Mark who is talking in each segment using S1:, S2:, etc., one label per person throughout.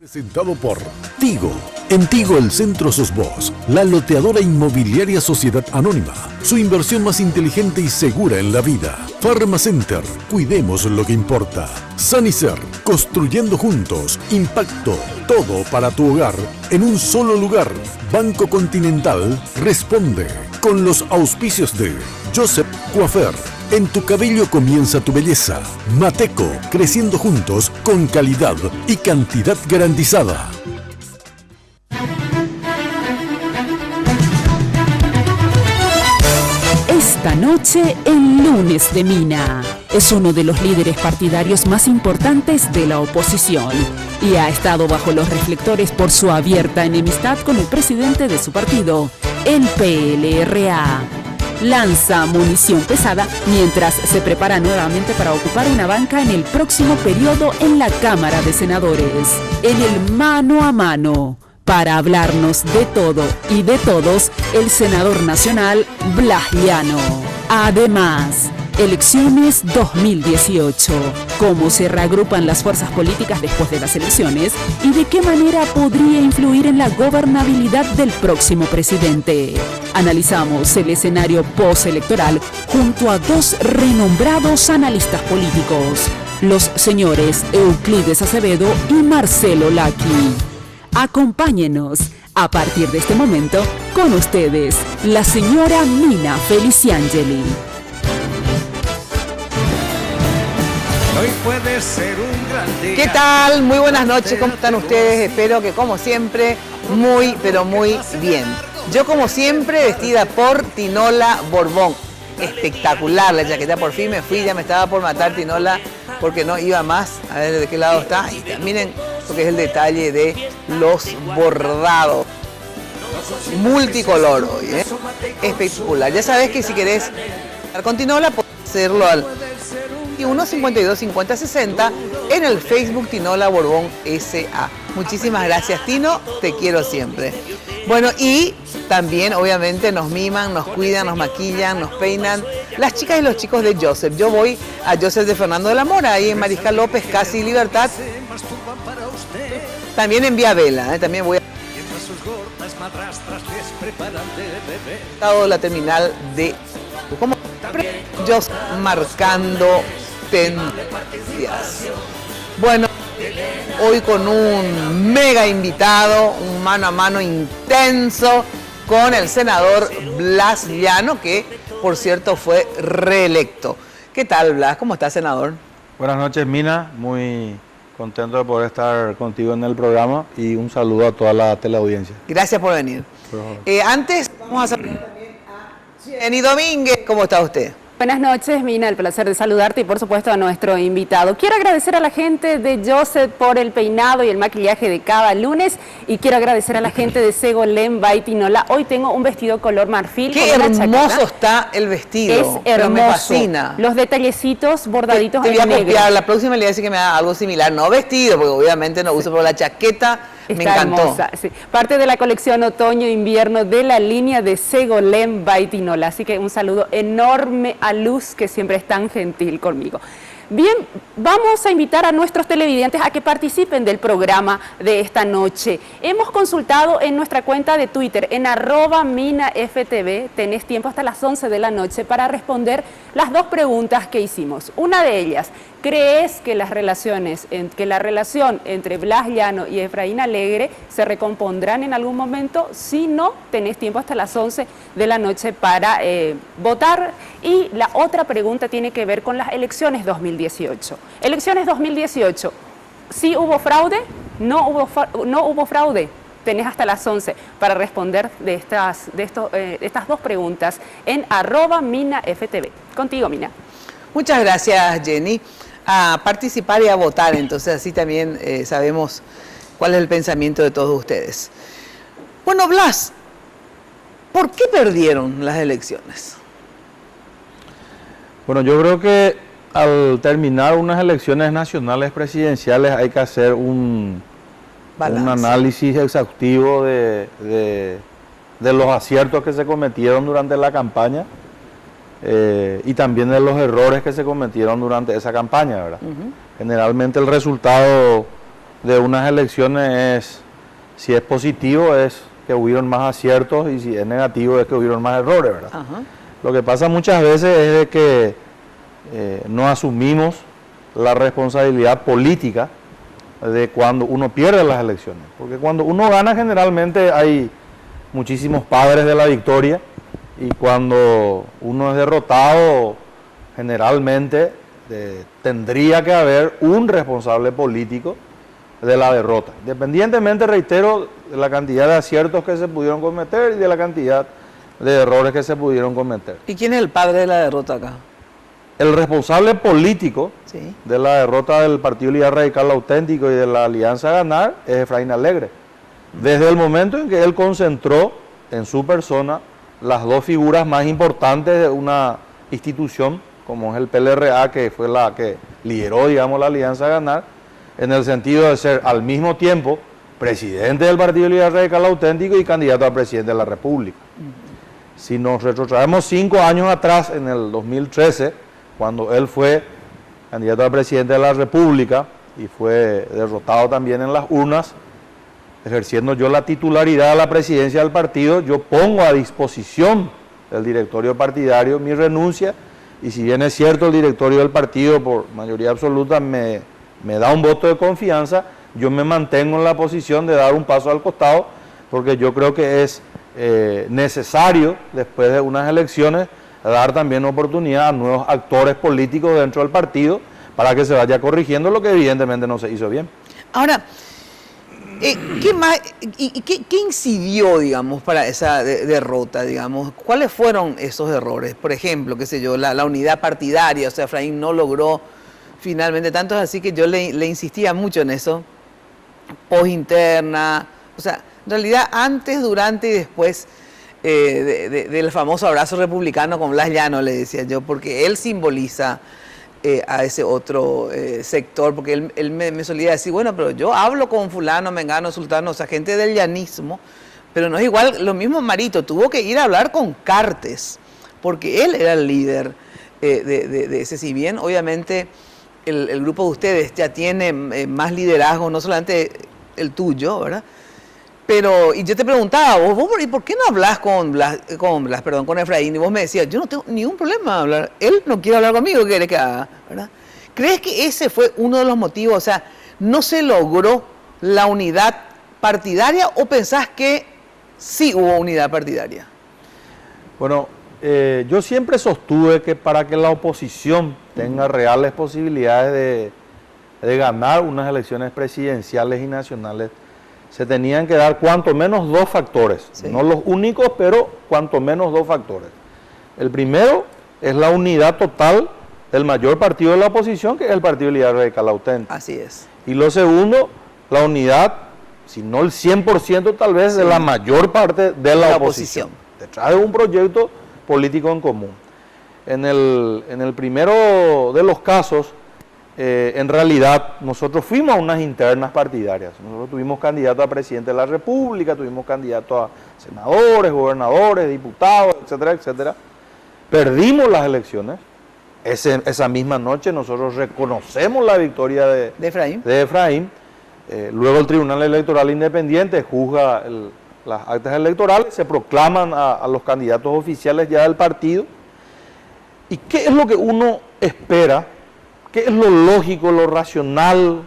S1: Presentado por Tigo. En Tigo el centro sos vos, la loteadora inmobiliaria Sociedad Anónima. Su inversión más inteligente y segura en la vida. Pharmacenter, cuidemos lo que importa. Sanicer, construyendo juntos. Impacto, todo para tu hogar en un solo lugar. Banco Continental responde con los auspicios de Joseph Coiffeur. En tu cabello comienza tu belleza. Mateco, creciendo juntos con calidad y cantidad garantizada.
S2: Esta noche, el Lunes de Mina. Es uno de los líderes partidarios más importantes de la oposición y ha estado bajo los reflectores por su abierta enemistad con el presidente de su partido, el PLRA. Lanza munición pesada mientras se prepara nuevamente para ocupar una banca en el próximo periodo en la Cámara de Senadores. En el mano a mano, para hablarnos de todo y de todos, el senador nacional Blas Llano. Además, elecciones 2018. ¿Cómo se reagrupan las fuerzas políticas después de las elecciones? ¿Y de qué manera podría influir en la gobernabilidad del próximo presidente? Analizamos el escenario postelectoral junto a dos renombrados analistas políticos, los señores Euclides Acevedo y Marcelo Lacchi. Acompáñenos. A partir de este momento, con ustedes, la señora Mina Feliciangeli.
S3: Hoy puede ser un gran día.
S4: ¿Qué tal? Muy buenas noches, ¿cómo están ustedes? Espero que como siempre, muy, pero muy bien. Yo como siempre vestida por Tinola Borbón. Espectacular la chaqueta, por fin me fui, ya me estaba por matar Tinola porque no iba más. A ver de qué lado está. Ahí está. Miren lo que es el detalle de los bordados. Multicolor hoy, ¿eh? Espectacular. Ya sabes que si querés estar con Tinola, puedes hacerlo al 21 52 50 60 en el Facebook Tinola Borbón SA. Muchísimas gracias, Tino, te quiero siempre. Bueno, y también obviamente nos miman, nos cuidan, nos maquillan, nos peinan las chicas y los chicos de Joseph. Yo voy a Joseph de Fernando de la Mora, ahí en Mariscal López, casi Libertad. También en Vía Vela, también voy a la terminal de como Joseph marcando tendencias. Bueno, hoy con un mega invitado, un mano a mano intenso con el senador Blas Llano, que por cierto fue reelecto. ¿Qué tal, Blas? ¿Cómo estás, senador?
S5: Buenas noches, Mina. Muy contento de poder estar contigo en el programa y un saludo a toda la teleaudiencia.
S4: Gracias por venir. Antes vamos a saludar también a Jenny Domínguez. ¿Cómo está usted?
S6: Buenas noches, Mina, el placer de saludarte y por supuesto a nuestro invitado. Quiero agradecer a la gente de Joseph por el peinado y el maquillaje de cada lunes y quiero agradecer a la gente de Segolén by Tinola. Hoy tengo un vestido color marfil.
S4: Qué hermoso está el vestido.
S6: Es hermoso.
S4: Me fascina.
S6: Los detallecitos bordaditos
S4: en negro. Te voy a copiar, la próxima le voy a decir que me haga algo similar, no vestido, porque obviamente no uso, pero la chaqueta me encantó.
S6: Hermosa, sí. Parte de la colección otoño-invierno de la línea de Segolén by Tinola. Así que un saludo enorme a Luz, que siempre es tan gentil conmigo. Bien, vamos a invitar a nuestros televidentes a que participen del programa de esta noche. Hemos consultado en nuestra cuenta de Twitter, en @MinaFTV, tenés tiempo hasta las 11 de la noche para responder las dos preguntas que hicimos. Una de ellas, ¿crees que la relación entre Blas Llano y Efraín Alegre se recompondrán en algún momento? Si no, tenés tiempo hasta las 11 de la noche para votar. Y la otra pregunta tiene que ver con las elecciones 2018. Elecciones 2018, ¿sí hubo fraude? ¿No hubo fraude? Tenés hasta las 11 para responder de estas dos preguntas en @MinaFTV. Contigo, Mina.
S4: Muchas gracias, Jenny. A participar y a votar, entonces así también sabemos cuál es el pensamiento de todos ustedes. Bueno, Blas, ¿por qué perdieron las elecciones?
S5: Bueno, yo creo que al terminar unas elecciones nacionales presidenciales hay que hacer un análisis exhaustivo de los aciertos que se cometieron durante la campaña y también de los errores que se cometieron durante esa campaña, ¿verdad? Generalmente el resultado de unas elecciones si es positivo es que hubieron más aciertos y si es negativo es que hubieron más errores, ¿verdad?
S4: Ajá.
S5: Lo que pasa muchas veces es de que no asumimos la responsabilidad política de cuando uno pierde las elecciones. Porque cuando uno gana generalmente hay muchísimos padres de la victoria y cuando uno es derrotado generalmente tendría que haber un responsable político de la derrota. Independientemente, reitero, de la cantidad de aciertos que se pudieron cometer y de la cantidad de errores que se pudieron cometer.
S4: ¿Y quién es el padre de la derrota acá?
S5: El responsable político
S4: Sí.
S5: de la derrota del Partido Unidad Radical Auténtico y de la Alianza Ganar es Efraín Alegre. Desde el momento en que él concentró en su persona las dos figuras más importantes de una institución, como es el PLRA, que fue la que lideró, digamos, la Alianza Ganar, en el sentido de ser al mismo tiempo presidente del Partido Unidad Radical Auténtico y candidato a presidente de la República. Si nos retrotraemos 5 años atrás, en el 2013, cuando él fue candidato a presidente de la República y fue derrotado también en las urnas, ejerciendo yo la titularidad de la presidencia del partido, yo pongo a disposición del directorio partidario mi renuncia, y si bien es cierto el directorio del partido por mayoría absoluta me da un voto de confianza, yo me mantengo en la posición de dar un paso al costado, porque yo creo que es necesario, después de unas elecciones, dar también oportunidad a nuevos actores políticos dentro del partido para que se vaya corrigiendo lo que evidentemente no se hizo bien.
S4: Ahora, ¿qué más, qué incidió, digamos, para esa derrota, digamos? ¿Cuáles fueron esos errores? Por ejemplo, qué sé yo, la unidad partidaria, o sea, Efraín no logró finalmente tanto, así que yo le insistía mucho en eso, post-interna, o sea, en realidad antes, durante y después del famoso abrazo republicano con Blas Llano, le decía yo, porque él simboliza a ese otro sector, porque él me solía decir, bueno, pero yo hablo con fulano, mengano, sultano, o sea, gente del llanismo, pero no es igual, lo mismo Marito, tuvo que ir a hablar con Cartes, porque él era el líder de ese, si bien obviamente el grupo de ustedes ya tiene más liderazgo, no solamente el tuyo, ¿verdad? Pero, y yo te preguntaba, ¿y por qué no hablas con Efraín? Y vos me decías, yo no tengo ningún problema de hablar. Él no quiere hablar conmigo, ¿qué quiere que haga? ¿Verdad? ¿Crees que ese fue uno de los motivos? O sea, ¿no se logró la unidad partidaria o pensás que sí hubo unidad partidaria?
S5: Bueno, yo siempre sostuve que para que la oposición tenga reales posibilidades de ganar unas elecciones presidenciales y nacionales, se tenían que dar cuanto menos dos factores, sí. No los únicos, pero cuanto menos dos factores. El primero es la unidad total del mayor partido de la oposición, que es el Partido Unidad Radical Auténtico.
S4: Así es.
S5: Y lo segundo, la unidad, si no el 100% tal vez, sí, de la mayor parte de la oposición. Detrás de un proyecto político en común. En el primero de los casos, en realidad, nosotros fuimos a unas internas partidarias. Nosotros tuvimos candidatos a presidente de la República, tuvimos candidatos a senadores, gobernadores, diputados, etcétera, etcétera. Perdimos las elecciones. Esa misma noche nosotros reconocemos la victoria de Efraín. Luego el Tribunal Electoral Independiente juzga las actas electorales, se proclaman a los candidatos oficiales ya del partido. ¿Y qué es lo que uno espera? ¿Qué es lo lógico, lo racional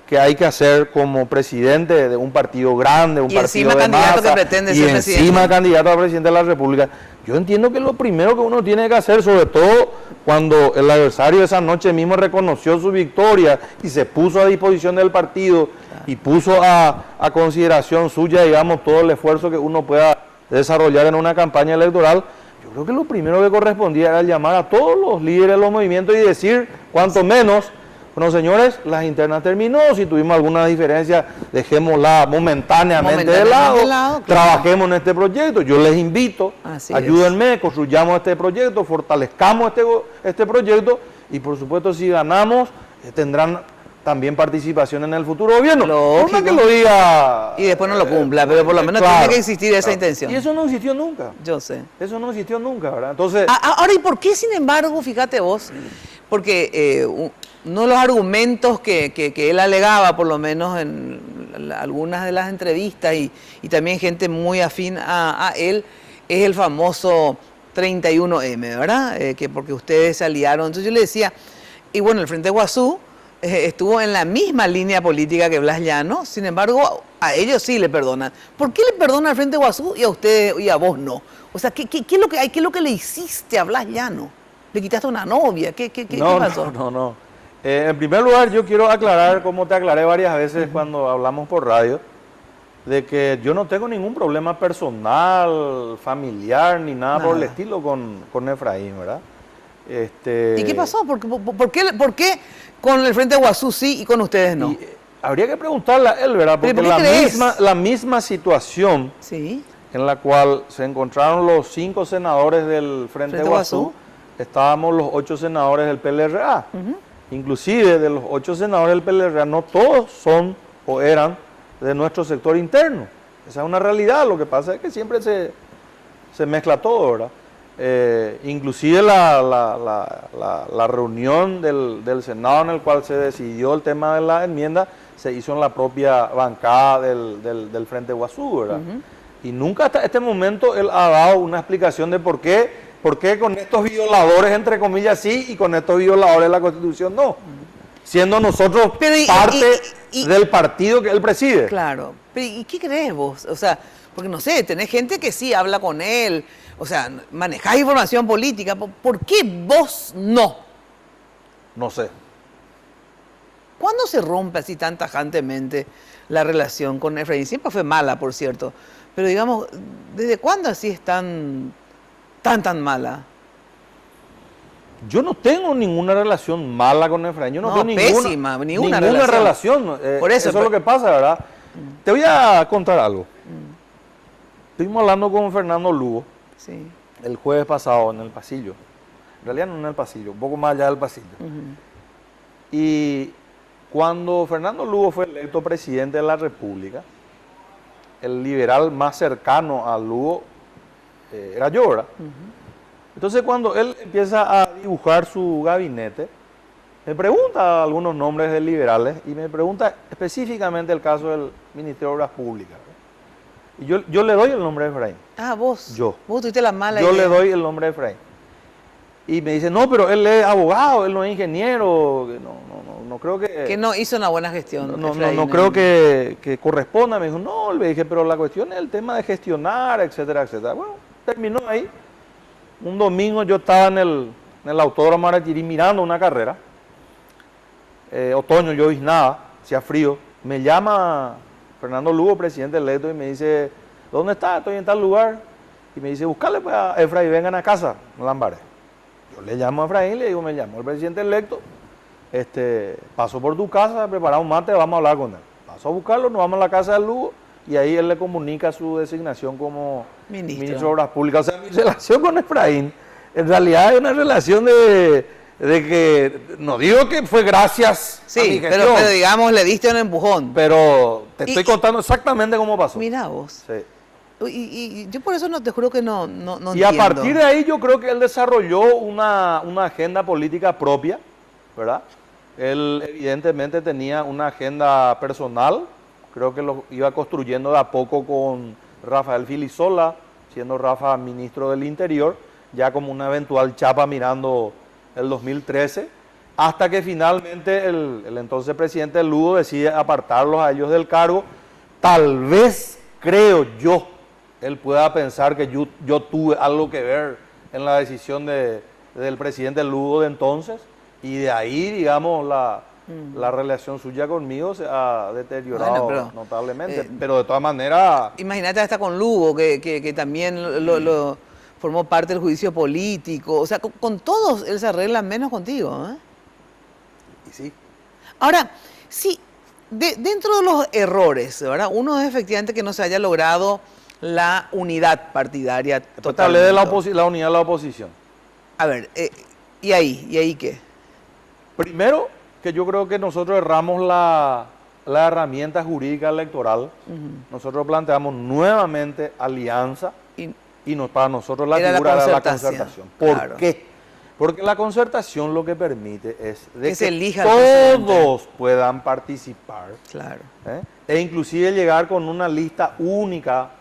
S5: que hay que hacer como presidente de un partido grande, un partido de masa,
S4: que pretende
S5: y
S4: ser
S5: encima candidato a presidente de la República? Yo entiendo que lo primero que uno tiene que hacer, sobre todo cuando el adversario esa noche mismo reconoció su victoria y se puso a disposición del partido y puso a consideración suya, digamos, todo el esfuerzo que uno pueda desarrollar en una campaña electoral. Yo creo que lo primero que correspondía era llamar a todos los líderes de los movimientos y decir, cuanto menos, bueno, señores, las internas terminó, si tuvimos alguna diferencia, dejémosla momentáneamente de lado, claro. Trabajemos en este proyecto, yo les invito, ayúdenme, construyamos este proyecto, fortalezcamos este proyecto y por supuesto si ganamos, tendrán también participación en el futuro gobierno. Lógico. Que lo diga...
S4: Y después no lo cumpla, pero por lo menos claro, tiene que existir esa intención.
S5: Y eso no existió nunca.
S4: Yo sé.
S5: Eso no existió nunca, ¿verdad? Entonces...
S4: Ahora, ¿y por qué, sin embargo, fíjate vos, porque uno de los argumentos que él alegaba, por lo menos en algunas de las entrevistas y también gente muy afín a él, es el famoso 31M, ¿verdad? Que porque ustedes se aliaron. Entonces yo le decía, y bueno, el Frente Guazú estuvo en la misma línea política que Blas Llanos, sin embargo, a ellos sí le perdonan. ¿Por qué le perdonan al Frente Guazú y a ustedes y a vos no? O sea, ¿qué es lo que hay? ¿Qué es lo que le hiciste a Blas Llanos? ¿Le quitaste una novia? ¿Qué pasó?
S5: No. En primer lugar, yo quiero aclarar, como te aclaré varias veces cuando hablamos por radio, de que yo no tengo ningún problema personal, familiar, ni nada por el estilo con Efraín, ¿verdad?
S4: ¿Y qué pasó? ¿Por qué con el Frente Guazú sí y con ustedes no?
S5: Habría que preguntarle a él, ¿verdad? Porque la misma situación en la cual se encontraron los 5 senadores del Frente Guazú, estábamos los 8 senadores del PLRA. Inclusive de los 8 senadores del PLRA, no todos son o eran de nuestro sector interno. Esa es una realidad, lo que pasa es que siempre se mezcla todo, ¿verdad? Inclusive la reunión del Senado en el cual se decidió el tema de la enmienda se hizo en la propia bancada del Frente Guazú, ¿verdad? Y nunca hasta este momento él ha dado una explicación de por qué con estos violadores, entre comillas, sí, y con estos violadores de la Constitución no. Siendo nosotros parte del partido que él preside.
S4: Claro. Pero ¿y qué crees vos? O sea, porque no sé, tenés gente que sí habla con él, o sea, manejás información política. ¿Por qué vos no?
S5: No sé.
S4: ¿Cuándo se rompe así tan tajantemente la relación con Efraín? Siempre fue mala, por cierto. Pero digamos, ¿desde cuándo así es tan mala?
S5: Yo no tengo ninguna relación mala con Efraín. Yo no tengo ninguna relación.
S4: Por eso
S5: es lo que pasa, ¿verdad? Te voy a contar algo. Estuvimos hablando con Fernando Lugo el jueves pasado en el pasillo. En realidad no en el pasillo, un poco más allá del pasillo. Y cuando Fernando Lugo fue electo presidente de la República, el liberal más cercano a Lugo era yo, ¿verdad? Entonces cuando él empieza a dibujar su gabinete, me pregunta algunos nombres de liberales y me pregunta específicamente el caso del Ministerio de Obras Públicas. Y yo le doy el nombre de Efraín.
S4: Ah, vos.
S5: Yo.
S4: Vos tuviste la mala
S5: idea.
S4: Yo
S5: le doy el nombre de Efraín. Y me dice, no, pero él es abogado, él no es ingeniero, no creo que...
S4: Que no hizo una buena gestión.
S5: No creo que corresponda. Me dijo, no, le dije, pero la cuestión es el tema de gestionar, etcétera, etcétera. Bueno, terminó ahí. Un domingo yo estaba en el Autódromo Aratirí mirando una carrera. Otoño, lloviznaba, hacía frío. Me llama Fernando Lugo, presidente electo, y me dice, ¿dónde está? Estoy en tal lugar. Y me dice, buscale pues a Efraín, vengan a casa, en Lambaré. Yo le llamo a Efraín y le digo, me llamó el presidente electo, paso por tu casa, prepara un mate, vamos a hablar con él. Paso a buscarlo, nos vamos a la casa del Lugo, y ahí él le comunica su designación como ministro de Obras Públicas. O sea, mi relación con Efraín, en realidad es una relación de que, no digo que fue gracias a mi gestión,
S4: pero digamos, le diste un empujón.
S5: Pero te estoy contando exactamente cómo pasó.
S4: Mira vos.
S5: Sí.
S4: Y yo por eso no te juro que no
S5: y entiendo. A partir de ahí yo creo que él desarrolló una agenda política propia, ¿verdad? Él evidentemente tenía una agenda personal, creo que lo iba construyendo de a poco con Rafael Filisola, siendo Rafa ministro del Interior, ya como una eventual chapa mirando el 2013, hasta que finalmente el entonces presidente Lugo decide apartarlos a ellos del cargo. Tal vez, creo yo, él pueda pensar que yo tuve algo que ver en la decisión del presidente Lugo de entonces, y de ahí, digamos, la relación suya conmigo se ha deteriorado notablemente, pero de todas maneras...
S4: Imagínate hasta con Lugo, que también lo formó parte del juicio político, o sea, con todos él se arregla menos contigo, ¿eh?
S5: Y sí.
S4: Ahora, sí, dentro de los errores, ¿verdad? Uno es efectivamente que no se haya logrado la unidad partidaria
S5: total. Hablé de la unidad de la oposición.
S4: A ver, ¿y ahí qué?
S5: Primero, que yo creo que nosotros erramos la herramienta jurídica electoral. Nosotros planteamos nuevamente alianza y para nosotros la figura era la concertación. ¿Por qué? Porque la concertación lo que permite es de
S4: Que se
S5: que
S4: elija al presidente.
S5: todos puedan participar.
S4: Claro.
S5: E inclusive llegar con una lista única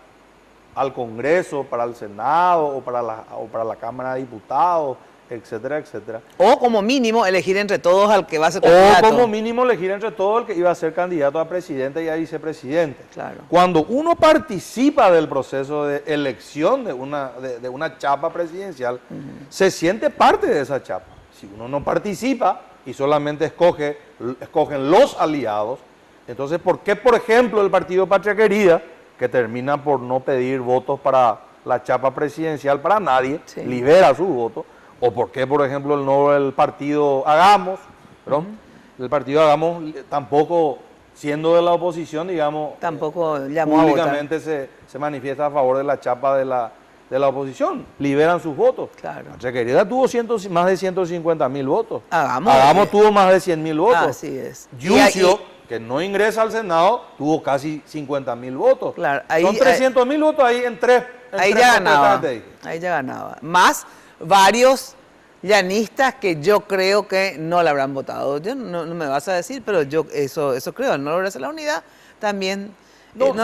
S5: al Congreso, para el Senado o para la Cámara de Diputados, etcétera, etcétera.
S4: O como mínimo elegir entre todos al que va a ser
S5: O
S4: candidato.
S5: como mínimo elegir entre todos el que iba a ser candidato a presidente y a vicepresidente.
S4: Claro.
S5: Cuando uno participa del proceso de elección de una chapa presidencial, se siente parte de esa chapa. Si uno no participa y solamente escogen los aliados, entonces, ¿por qué, por ejemplo, el partido Patria Querida, que termina por no pedir votos para la chapa presidencial para nadie,
S4: Sí.
S5: libera sus votos? ¿O por qué, por ejemplo, el partido Hagamos, perdón, el partido Hagamos tampoco, siendo de la oposición, digamos,
S4: Tampoco llamó a votar.
S5: públicamente se manifiesta a favor de la chapa de la oposición? Liberan sus votos.
S4: Claro.
S5: Patria Querida tuvo más de 150.000 votos.
S4: Hagamos
S5: tuvo más de 100.000 votos.
S4: Así es.
S5: Yucio, que no ingresa al Senado, tuvo casi 50.000 votos.
S4: Claro, ahí-
S5: Son 300.000 votos ahí en tres.
S4: Ahí ya ganaba. Ahí ya ganaba. Más varios llanistas que yo creo que no la habrán votado. Yo no me vas a decir, pero yo eso creo. No lograrse la unidad también. No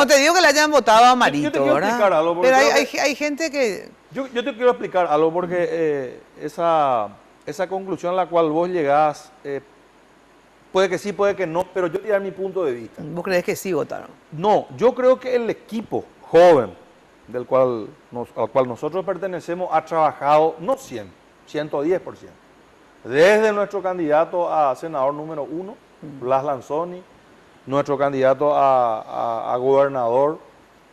S4: te digo que le hayan votado a Marito,
S5: yo te quiero
S4: ¿verdad?
S5: explicar algo, porque
S4: Pero
S5: creo
S4: hay gente que...
S5: Yo te quiero explicar algo porque esa conclusión a la cual vos llegás, puede que sí, puede que no, pero yo te doy mi punto de vista.
S4: ¿Vos crees que sí votaron?
S5: No, yo creo que el equipo joven al cual nosotros pertenecemos ha trabajado, no 110%. Desde nuestro candidato a senador número 1, Blas Lanzoni, nuestro candidato a gobernador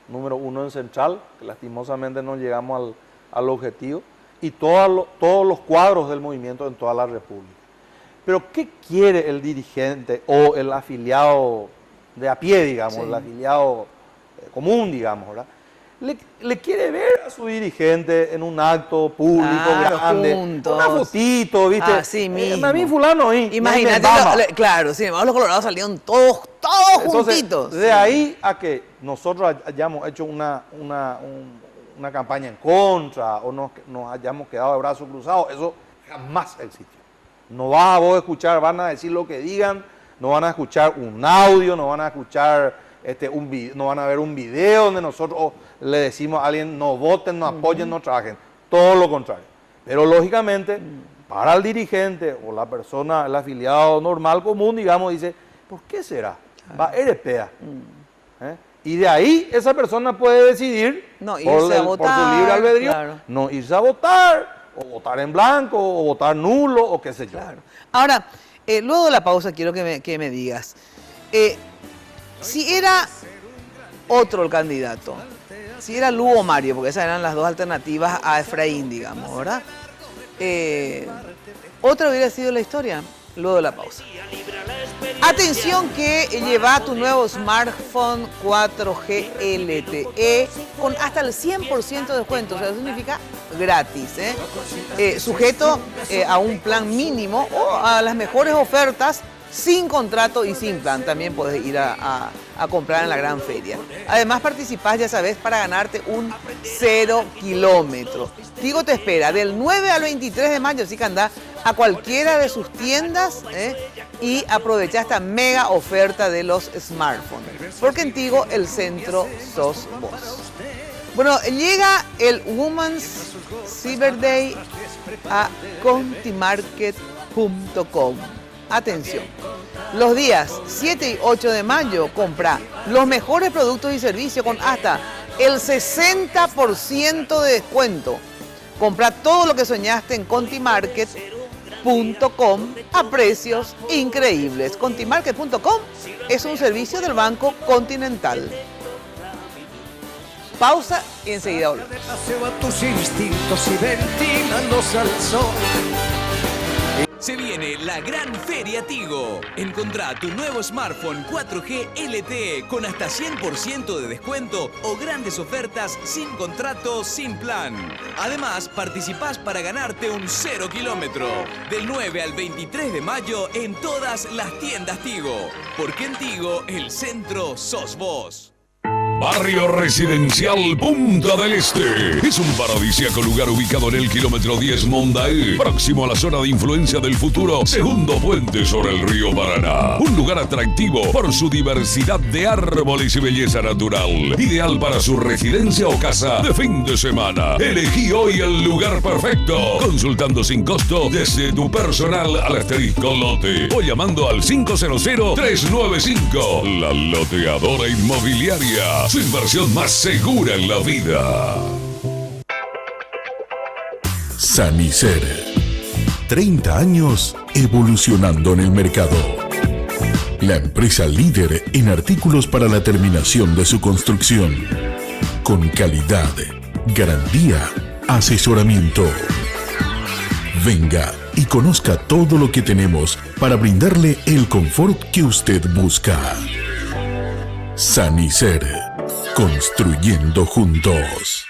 S5: número 1 en Central, que lastimosamente no llegamos al objetivo, y todos los cuadros del movimiento en toda la República. Pero ¿qué quiere el dirigente o el afiliado de a pie, digamos,
S4: Sí.
S5: el afiliado común, digamos, ¿verdad? Le quiere ver a su dirigente en un acto público
S4: Claro,
S5: grande,
S4: juntos.
S5: una fotito, ¿viste?
S4: Así mismo.
S5: A mí fulano ahí.
S4: Imagínate, claro, sí, los colorados salieron todos
S5: Entonces,
S4: juntitos.
S5: de ahí a que nosotros hayamos hecho una campaña en contra o nos hayamos quedado de brazos cruzados, eso jamás existió. No vas a vos escuchar, van a decir lo que digan, no van a escuchar un audio, no van a escuchar no van a ver un video donde nosotros le decimos a alguien no voten, no apoyen, no trabajen. Todo lo contrario. Pero lógicamente, para el dirigente o la persona, el afiliado normal, común, digamos, dice, ¿por qué será? Va RPA. Y de ahí esa persona puede decidir
S4: No irse a
S5: por
S4: votar,
S5: su libre albedrío,
S4: claro.
S5: no irse a votar, o votar en blanco, o votar nulo, o qué sé yo.
S4: Claro. Ahora, luego de la pausa quiero que me digas, si era otro el candidato, si era Lugo o Mario, porque esas eran las dos alternativas a Efraín, digamos, ¿verdad? Otra hubiera sido la historia, luego de la pausa. Atención que lleva tu nuevo smartphone 4G LTE con hasta el 100% de descuento, o sea, eso significa gratis, sujeto a un plan mínimo o a las mejores ofertas sin contrato y sin plan. También puedes ir a comprar en la gran feria. Además participás, ya sabes, para ganarte un 0 kilómetro. Tigo te espera del 9 al 23 de mayo, así que anda a cualquiera de sus tiendas y aprovecha esta mega oferta de los smartphones. Porque en Tigo el centro sos vos. Bueno, llega el Women's Cyber Day a contimarket.com. Atención, los días 7 y 8 de mayo compra los mejores productos y servicios con hasta el 60% de descuento. Compra todo lo que soñaste en contimarket.com a precios increíbles. Contimarket.com es un servicio del Banco Continental. Pausa y enseguida volvemos.
S3: Paseo a tus instintos y ventilalos al sol.
S7: Se viene la Gran Feria Tigo. Encontrá tu nuevo smartphone 4G LTE con hasta 100% de descuento o grandes ofertas sin contrato, sin plan. Además, participás para ganarte un 0 kilómetro. Del 9 al 23 de mayo en todas las tiendas Tigo. Porque en Tigo el centro sos vos.
S8: Barrio Residencial Punta del Este. Es un paradisíaco lugar ubicado en el kilómetro 10 Mondael, próximo a la zona de influencia del futuro segundo puente sobre el río Paraná. Un lugar atractivo por su diversidad de árboles y belleza natural. Ideal para su residencia o casa de fin de semana. Elegí hoy el lugar perfecto, consultando sin costo desde tu personal al asterisco lote o llamando al 500-395. La Loteadora Inmobiliaria. Su inversión más segura en la vida.
S1: Sanicer. 30 años evolucionando en el mercado. La empresa líder en artículos para la terminación de su construcción. Con calidad, garantía, asesoramiento. Venga y conozca todo lo que tenemos para brindarle el confort que usted busca. Sanicer. Construyendo juntos.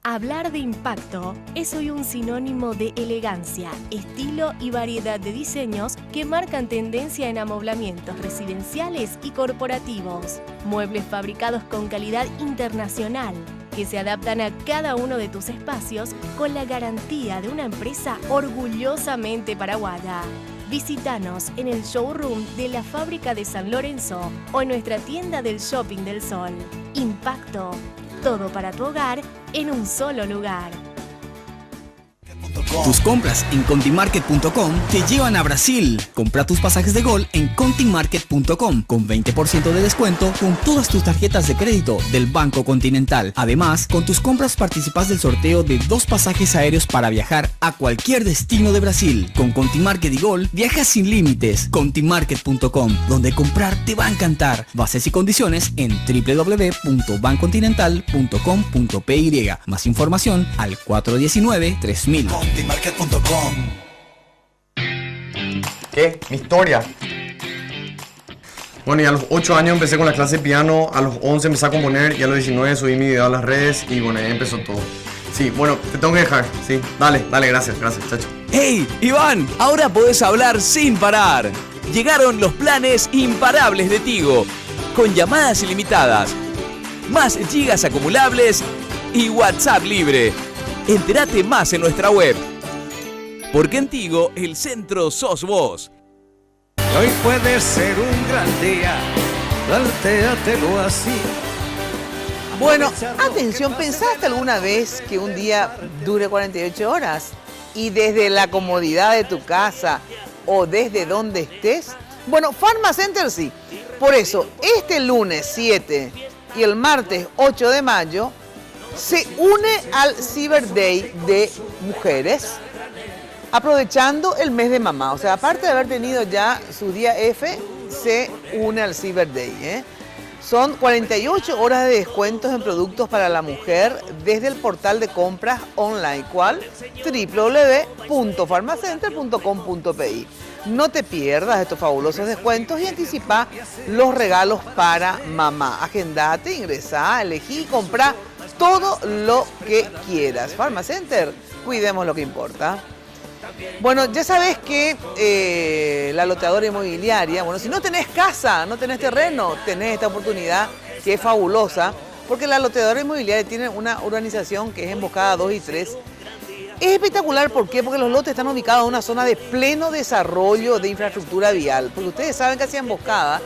S9: Hablar de impacto es hoy un sinónimo de elegancia, estilo y variedad de diseños que marcan tendencia en amoblamientos residenciales y corporativos. Muebles fabricados con calidad internacional que se adaptan a cada uno de tus espacios con la garantía de una empresa orgullosamente paraguaya. Visítanos en el showroom de la fábrica de San Lorenzo o en nuestra tienda del Shopping del Sol. Impacto. Todo para tu hogar en un solo lugar.
S10: Tus compras en continmarket.com te llevan a Brasil. Compra tus pasajes de gol en continmarket.com con 20% de descuento con todas tus tarjetas de crédito del Banco Continental. Además, con tus compras participas del sorteo de 2 pasajes aéreos para viajar a cualquier destino de Brasil. Con Continmarket y Gol, viajas sin límites. Continmarket.com, donde comprar te va a encantar. Bases y condiciones en www.bancontinental.com.py. Más información al 419-3000.
S11: Continmarket.com. ¿Qué? Mi historia. Bueno, y a los 8 años empecé con la clase de piano, a los 11 empecé a componer y a los 19 subí mi video a las redes y bueno, ahí empezó todo. Sí, bueno, te tengo que dejar, sí. Dale, gracias, chacho.
S7: ¡Hey, Iván! Ahora podés hablar sin parar. Llegaron los planes imparables de Tigo, con llamadas ilimitadas, más gigas acumulables y WhatsApp libre. Entérate más en nuestra web. Porque en Tigo, el centro sos vos.
S3: Hoy puede ser un gran día, plantéatelo así.
S4: Bueno, atención, ¿pensaste alguna vez que un día dure 48 horas? Y desde la comodidad de tu casa o desde donde estés. Bueno, Pharmacenter sí. Por eso, este lunes 7 y el martes 8 de mayo se une al Cyber Day de mujeres, aprovechando el mes de mamá. O sea, aparte de haber tenido ya su día F, se une al Cyber Day. Son 48 horas de descuentos en productos para la mujer desde el portal de compras online, ¿cuál? www.pharmacenter.com.pi. No te pierdas estos fabulosos descuentos y anticipa los regalos para mamá. Agendate, ingresá, elegí y comprá todo lo que quieras. Pharmacenter, cuidemos lo que importa. Bueno, ya sabes que la loteadora inmobiliaria, bueno, si no tenés casa, no tenés terreno, tenés esta oportunidad que es fabulosa, porque la loteadora inmobiliaria tiene una urbanización que es Emboscada 2 y 3. Es espectacular, ¿por qué? Porque los lotes están ubicados en una zona de pleno desarrollo de infraestructura vial. Porque ustedes saben que hacia Emboscada,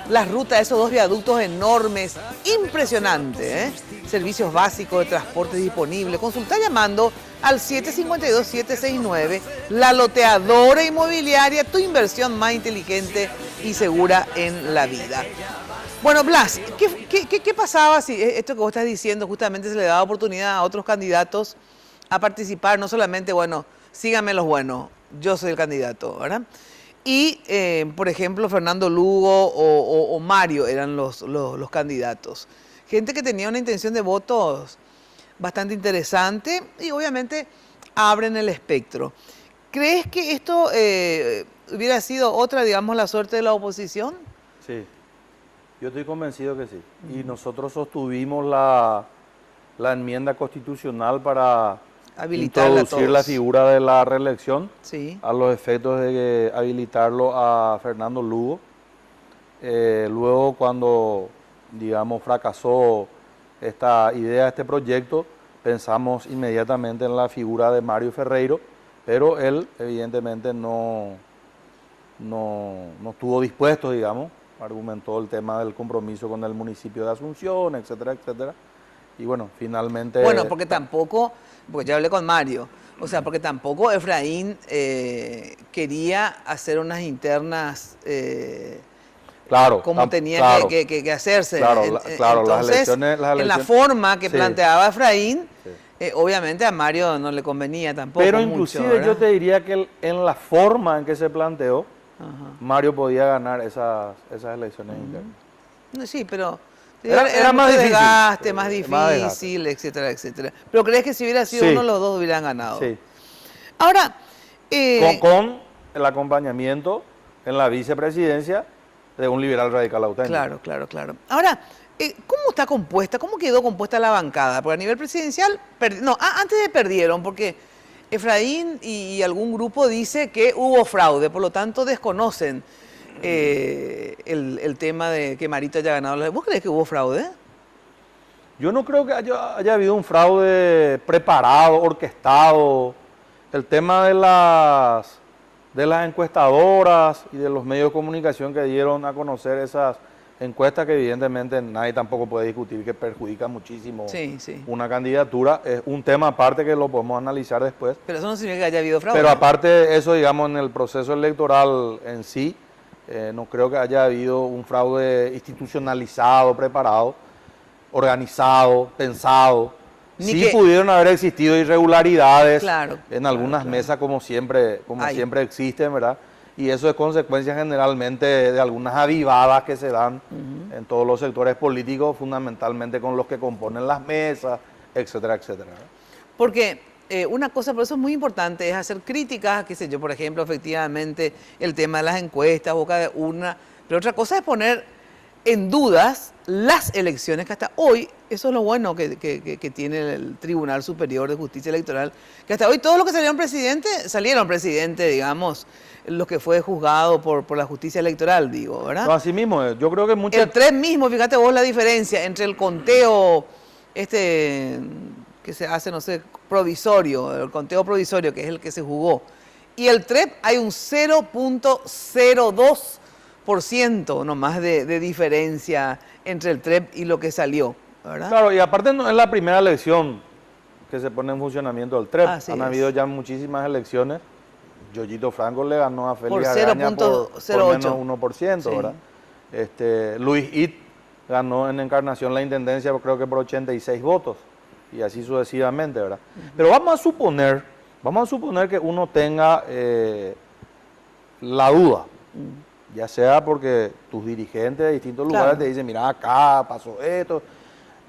S4: las rutas, esos 2 viaductos enormes, impresionante, servicios básicos de transporte disponibles. Consulta llamando al 752-769, la loteadora inmobiliaria, tu inversión más inteligente y segura en la vida. Bueno, Blas, ¿qué pasaba si esto que vos estás diciendo justamente se le daba oportunidad a otros candidatos a participar? No solamente, bueno, síganme los buenos, yo soy el candidato, ¿verdad? Y, por ejemplo, Fernando Lugo o Mario eran los candidatos. Gente que tenía una intención de votos bastante interesante y obviamente abren el espectro. ¿Crees que esto hubiera sido otra, digamos, la suerte de la oposición?
S5: Sí, yo estoy convencido que sí. Y nosotros sostuvimos la enmienda constitucional para introducir la figura de la reelección,
S4: sí,
S5: a los efectos de habilitarlo a Fernando Lugo. Luego, cuando, digamos, fracasó esta idea, este proyecto, pensamos inmediatamente en la figura de Mario Ferreiro, pero él evidentemente no estuvo dispuesto, digamos, argumentó el tema del compromiso con el municipio de Asunción, etcétera, etcétera. Y bueno, finalmente...
S4: Bueno, porque tampoco, porque ya hablé con Mario, o sea, porque tampoco Efraín quería hacer unas internas
S5: claro,
S4: como tenía
S5: claro,
S4: que hacerse.
S5: Claro, claro,
S4: entonces,
S5: las elecciones,
S4: en la forma que
S5: sí,
S4: planteaba Efraín,
S5: sí,
S4: obviamente a Mario no le convenía tampoco.
S5: Pero inclusive mucho, yo te diría que en la forma en que se planteó, Mario podía ganar esas elecciones internas.
S4: Sí, pero
S5: era más difícil.
S4: Desgaste, más difícil, etcétera, etcétera. Pero ¿crees que si hubiera sido uno, los dos hubieran ganado?
S5: Sí.
S4: Ahora...
S5: con el acompañamiento en la vicepresidencia de un liberal radical auténtico.
S4: Claro. Ahora, ¿cómo está compuesta? ¿Cómo quedó compuesta la bancada? Porque a nivel presidencial, antes de perdieron, porque Efraín y algún grupo dice que hubo fraude, por lo tanto desconocen el tema de que Marito haya ganado. ¿Vos crees que hubo fraude?
S5: Yo no creo que haya habido un fraude preparado, orquestado. El tema de las encuestadoras y de los medios de comunicación que dieron a conocer esas encuestas, que evidentemente nadie tampoco puede discutir que perjudican muchísimo una candidatura, es un tema aparte que lo podemos analizar después.
S4: Pero eso no significa que haya habido fraude.
S5: Pero aparte de eso, digamos, en el proceso electoral en sí, no creo que haya habido un fraude institucionalizado, preparado, organizado, pensado. Sí pudieron haber existido irregularidades en algunas mesas, como siempre existen, ¿verdad? Y eso es consecuencia generalmente de algunas avivadas que se dan en todos los sectores políticos, fundamentalmente con los que componen las mesas, etcétera, etcétera.
S4: Porque una cosa, por eso es muy importante, es hacer críticas, qué sé yo, por ejemplo, efectivamente, el tema de las encuestas, boca de urna, pero otra cosa es poner en dudas las elecciones que hasta hoy, eso es lo bueno que tiene el Tribunal Superior de Justicia Electoral, que hasta hoy todos los que salieron presidente, digamos, lo que fue juzgado por la justicia electoral, digo, ¿verdad?
S5: No, así mismo, yo creo que muchas...
S4: El 3 mismo, fíjate vos la diferencia entre el conteo, que se hace, no sé, provisorio, el conteo provisorio, que es el que se jugó, y el TREP hay un 0.02% nomás de diferencia entre el TREP y lo que salió, ¿verdad?
S5: Claro, y aparte no es la primera elección que se pone en funcionamiento del TREP. Han habido ya muchísimas elecciones. Yoyito Franco le ganó a Félix Agaña por menos 1%, ¿verdad? Luis It ganó en Encarnación la intendencia, creo que por 86 votos, y así sucesivamente, ¿verdad? Pero vamos a suponer que uno tenga la duda, ya sea porque tus dirigentes de distintos lugares te dicen, mira, acá pasó esto.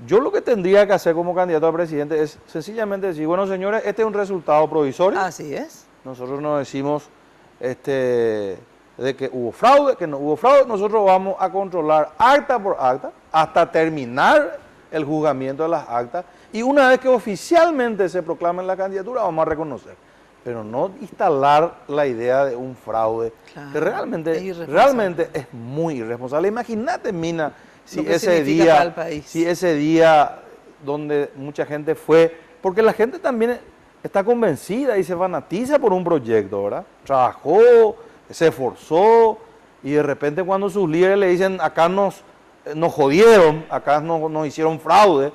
S5: Yo lo que tendría que hacer como candidato a presidente es sencillamente decir, bueno, señores, este es un resultado provisorio.
S4: Así es.
S5: Nosotros no decimos de que hubo fraude, que no hubo fraude. Nosotros vamos a controlar acta por acta hasta terminar el juzgamiento de las actas. Y una vez que oficialmente se proclame la candidatura, vamos a reconocer. Pero no instalar la idea de un fraude, que realmente es muy irresponsable. Imagínate, Mina, si ese día donde mucha gente fue, porque la gente también está convencida y se fanatiza por un proyecto, ¿verdad? Trabajó, se esforzó, y de repente cuando sus líderes le dicen, acá nos jodieron, acá nos hicieron fraude,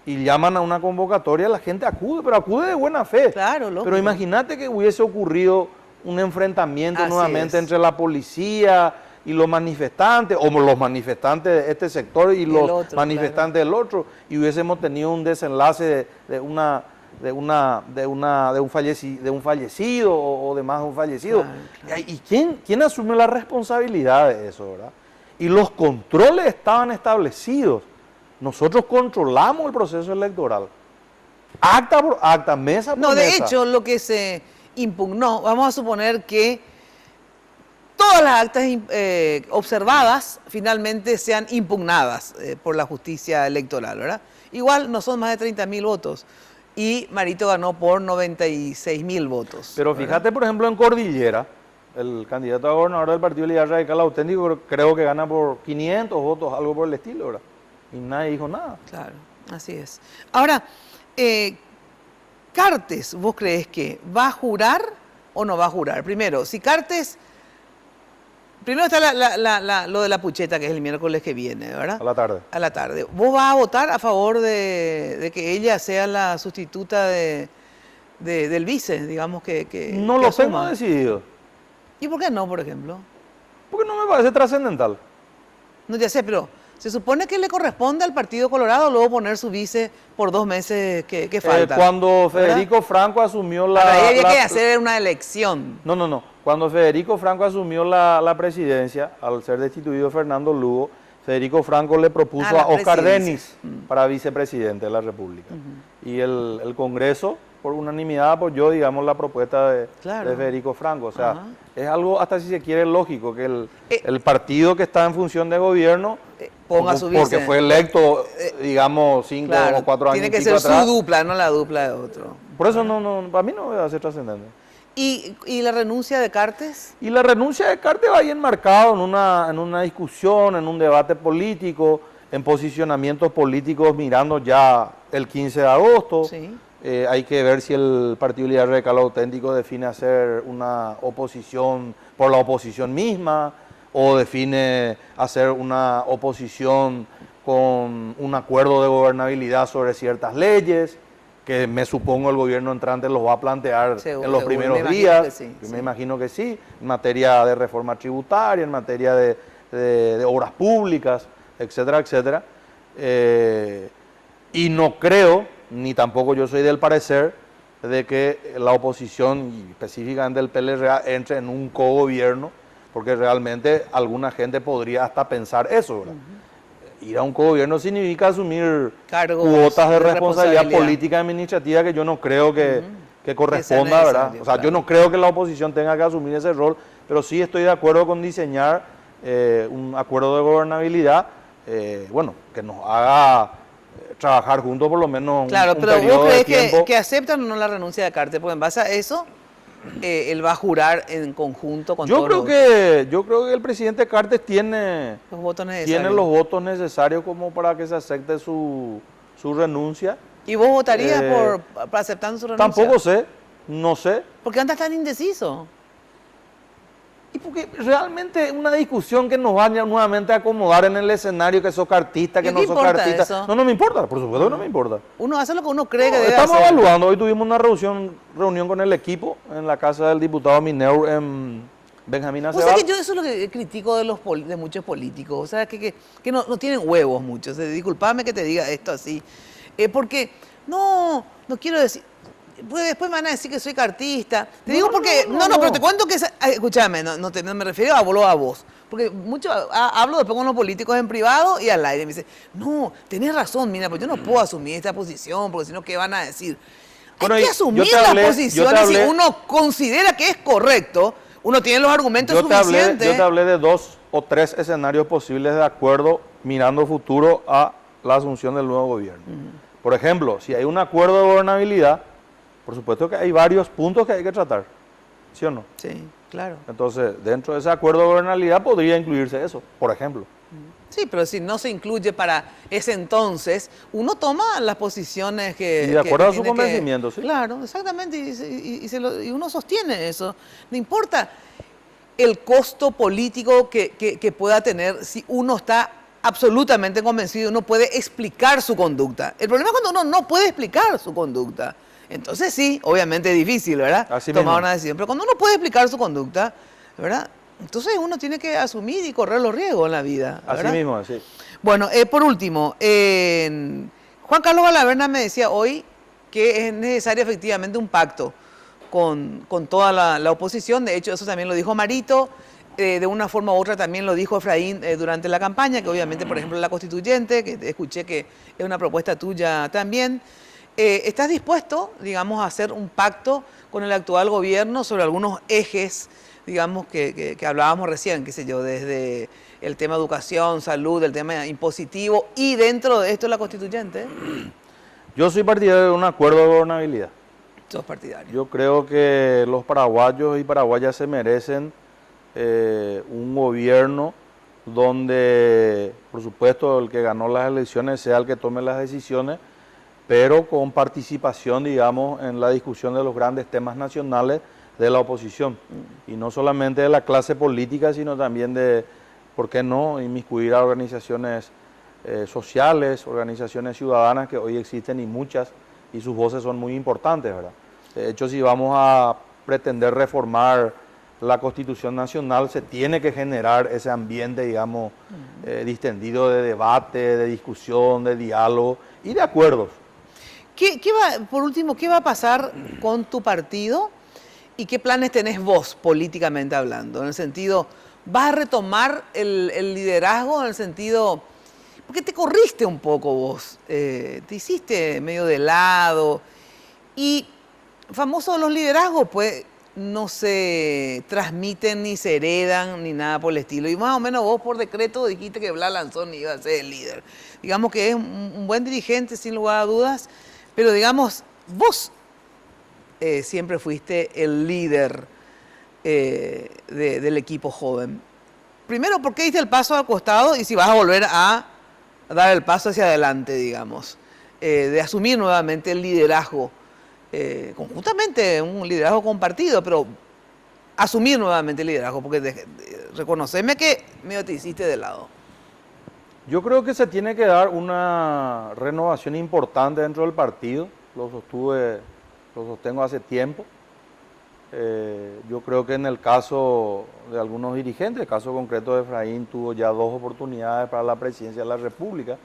S5: y llaman a una convocatoria, la gente acude, pero acude de buena fe.
S4: Claro, lógico.
S5: Pero imagínate que hubiese ocurrido un enfrentamiento nuevamente entre la policía y los manifestantes, o los manifestantes de este sector y los manifestantes del otro, y hubiésemos tenido un desenlace de un fallecido o de más de un fallecido. Claro. ¿Y quién asume la responsabilidad de eso, verdad? Y los controles estaban establecidos. Nosotros controlamos el proceso electoral, acta por acta, mesa por mesa.
S4: No, de hecho, lo que se impugnó, vamos a suponer que todas las actas observadas finalmente sean impugnadas por la justicia electoral, ¿verdad? Igual no son más de 30.000 votos y Marito ganó por 96.000 votos.
S5: Pero fíjate, por ejemplo, en Cordillera, el candidato a gobernador del Partido Liberal Radical Auténtico creo que gana por 500 votos, algo por el estilo, ¿verdad? Y nadie dijo nada.
S4: Claro, así es. Ahora, Cartes, ¿vos crees que va a jurar o no va a jurar? Primero, si Cartes... Primero está lo de la pucheta, que es el miércoles que viene, ¿verdad?
S5: A la tarde.
S4: A la tarde. ¿Vos vas a votar a favor de que ella sea la sustituta del vice, digamos, que
S5: no lo tengo decidido.
S4: ¿Y por qué no, por ejemplo?
S5: Porque no me parece trascendental.
S4: No, ya sé, pero se supone que le corresponde al Partido Colorado luego poner su vice por 2 meses que falta.
S5: Cuando Federico Franco asumió la...
S4: Para ella había que hacer una elección.
S5: No. Cuando Federico Franco asumió la presidencia, al ser destituido Fernando Lugo, Federico Franco le propuso a Oscar Denis para vicepresidente de la República. Y el Congreso, por unanimidad, apoyó, digamos, la propuesta de Federico Franco. O sea, es algo, hasta si se quiere, lógico que el partido que está en función de gobierno
S4: ponga su vice.
S5: Porque fue electo, digamos, 5 o 4 años.
S4: Tiene que ser su dupla, no la dupla de otro.
S5: Por eso para mí no va a ser trascendente.
S4: ¿Y la renuncia de Cartes?
S5: Y la renuncia de Cartes va ahí enmarcado en una discusión, en un debate político, en posicionamientos políticos mirando ya el 15 de agosto.
S4: Sí.
S5: Hay que ver si el Partido Liberal Radical Auténtico define hacer una oposición por la oposición misma o define hacer una oposición con un acuerdo de gobernabilidad sobre ciertas leyes, que me supongo el gobierno entrante los va a plantear en los primeros días. Me imagino que sí, en materia de reforma tributaria, en materia de obras públicas, etcétera, etcétera. Y no creo, ni tampoco yo soy del parecer, de que la oposición, y específicamente el PLRA, entre en un cogobierno, porque realmente alguna gente podría hasta pensar eso, ¿verdad? Ir a un cogobierno significa asumir cuotas de responsabilidad política y administrativa que yo no creo que corresponda, ¿verdad? O sea, yo no creo que la oposición tenga que asumir ese rol, pero sí estoy de acuerdo con diseñar un acuerdo de gobernabilidad, que nos haga trabajar juntos por lo menos un periodo de tiempo.
S4: Claro, pero ¿vos crees que aceptan o no la renuncia de Cartes? Porque en base a eso, él va a jurar en conjunto con todos
S5: Yo creo que el presidente Cartes tiene los votos necesarios como para que se acepte su renuncia.
S4: ¿Y vos votarías para aceptar su renuncia?
S5: Tampoco sé, no sé.
S4: ¿Por qué andas tan indeciso?
S5: Y porque realmente es una discusión que nos va nuevamente a acomodar en el escenario, que sos cartista, que no sos cartista.
S4: Eso?
S5: No me importa, por supuesto que no me importa.
S4: Uno hace lo que uno cree que debe
S5: hacer. Estamos evaluando, hoy tuvimos una reunión con el equipo en la casa del diputado Mineur en Benjamín Aceval.
S4: O sea que yo eso es lo que critico de muchos políticos, o sea que no tienen huevos muchos. Disculpame que te diga esto así, porque no quiero decir... Pues después me van a decir que soy cartista. Te digo porque... No, pero te cuento que... Escúchame, no me refiero a vos. Porque mucho hablo después con los políticos en privado y al aire. Me dice, no, tenés razón, mira, pues yo no puedo asumir esta posición porque si no, ¿qué van a decir? Hay que asumir las posiciones si uno considera que es correcto. Uno tiene los argumentos suficientes.
S5: Yo te hablé de 2 o 3 escenarios posibles de acuerdo mirando futuro a la asunción del nuevo gobierno. Por ejemplo, si hay un acuerdo de gobernabilidad, por supuesto que hay varios puntos que hay que tratar, ¿sí o no?
S4: Sí, claro.
S5: Entonces, dentro de ese acuerdo de gobernabilidad podría incluirse eso, por ejemplo.
S4: Sí, pero si no se incluye para ese entonces, uno toma las posiciones que...
S5: Y de acuerdo a su convencimiento, sí.
S4: Claro, exactamente, y uno sostiene eso. No importa el costo político que pueda tener si uno está absolutamente convencido, uno puede explicar su conducta. El problema es cuando uno no puede explicar su conducta. Entonces sí, obviamente es difícil, ¿verdad? Tomar una decisión. Pero cuando uno puede explicar su conducta, ¿verdad? Entonces uno tiene que asumir y correr los riesgos en la vida, ¿verdad?
S5: Así mismo, así.
S4: Bueno, por último, Juan Carlos Valaverna me decía hoy que es necesario efectivamente un pacto con toda la oposición. De hecho, eso también lo dijo Marito. De una forma u otra también lo dijo Efraín durante la campaña, que obviamente, por ejemplo, la constituyente, que escuché que es una propuesta tuya también. ¿estás dispuesto, digamos, a hacer un pacto con el actual gobierno sobre algunos ejes, digamos, que hablábamos recién, qué sé yo, desde el tema educación, salud, el tema impositivo y dentro de esto la constituyente?
S5: Yo soy partidario de un acuerdo de gobernabilidad.
S4: Sos partidario.
S5: Yo creo que los paraguayos y paraguayas se merecen un gobierno donde, por supuesto, el que ganó las elecciones sea el que tome las decisiones, pero con participación, digamos, en la discusión de los grandes temas nacionales de la oposición. Y no solamente de la clase política, sino también de, ¿por qué no?, inmiscuir a organizaciones sociales, organizaciones ciudadanas que hoy existen y muchas, y sus voces son muy importantes, ¿verdad? De hecho, si vamos a pretender reformar la Constitución Nacional, se tiene que generar ese ambiente, digamos, distendido de debate, de discusión, de diálogo y de acuerdos.
S4: Por último, ¿qué va a pasar con tu partido y qué planes tenés vos políticamente hablando? En el sentido, ¿vas a retomar el liderazgo en el sentido... Porque te corriste un poco vos, te hiciste medio de lado y famosos los liderazgos, pues no se transmiten ni se heredan ni nada por el estilo. Y más o menos vos por decreto dijiste que Blas Lanzón iba a ser el líder. Digamos que es un buen dirigente sin lugar a dudas, pero digamos, vos siempre fuiste el líder del equipo joven. Primero, ¿por qué diste el paso al costado y si vas a volver a dar el paso hacia adelante, digamos, de asumir nuevamente el liderazgo, conjuntamente un liderazgo compartido, pero asumir nuevamente el liderazgo, porque reconoceme que medio te hiciste de lado.
S5: Yo creo que se tiene que dar una renovación importante dentro del partido, lo sostengo hace tiempo. Yo creo que en el caso de algunos dirigentes, el caso concreto de Efraín tuvo ya 2 oportunidades para la presidencia de la República.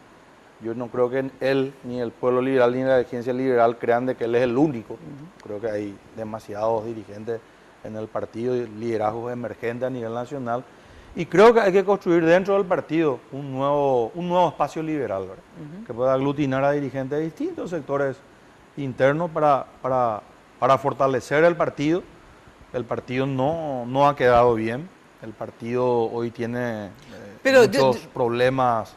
S5: Yo no creo que él, ni el pueblo liberal, ni la dirigencia liberal crean de que él es el único. Creo que hay demasiados dirigentes en el partido, liderazgos emergentes a nivel nacional. Y creo que hay que construir dentro del partido un nuevo espacio liberal, ¿verdad? Que pueda aglutinar a dirigentes de distintos sectores internos para fortalecer el partido. El partido no ha quedado bien. El partido hoy tiene muchos problemas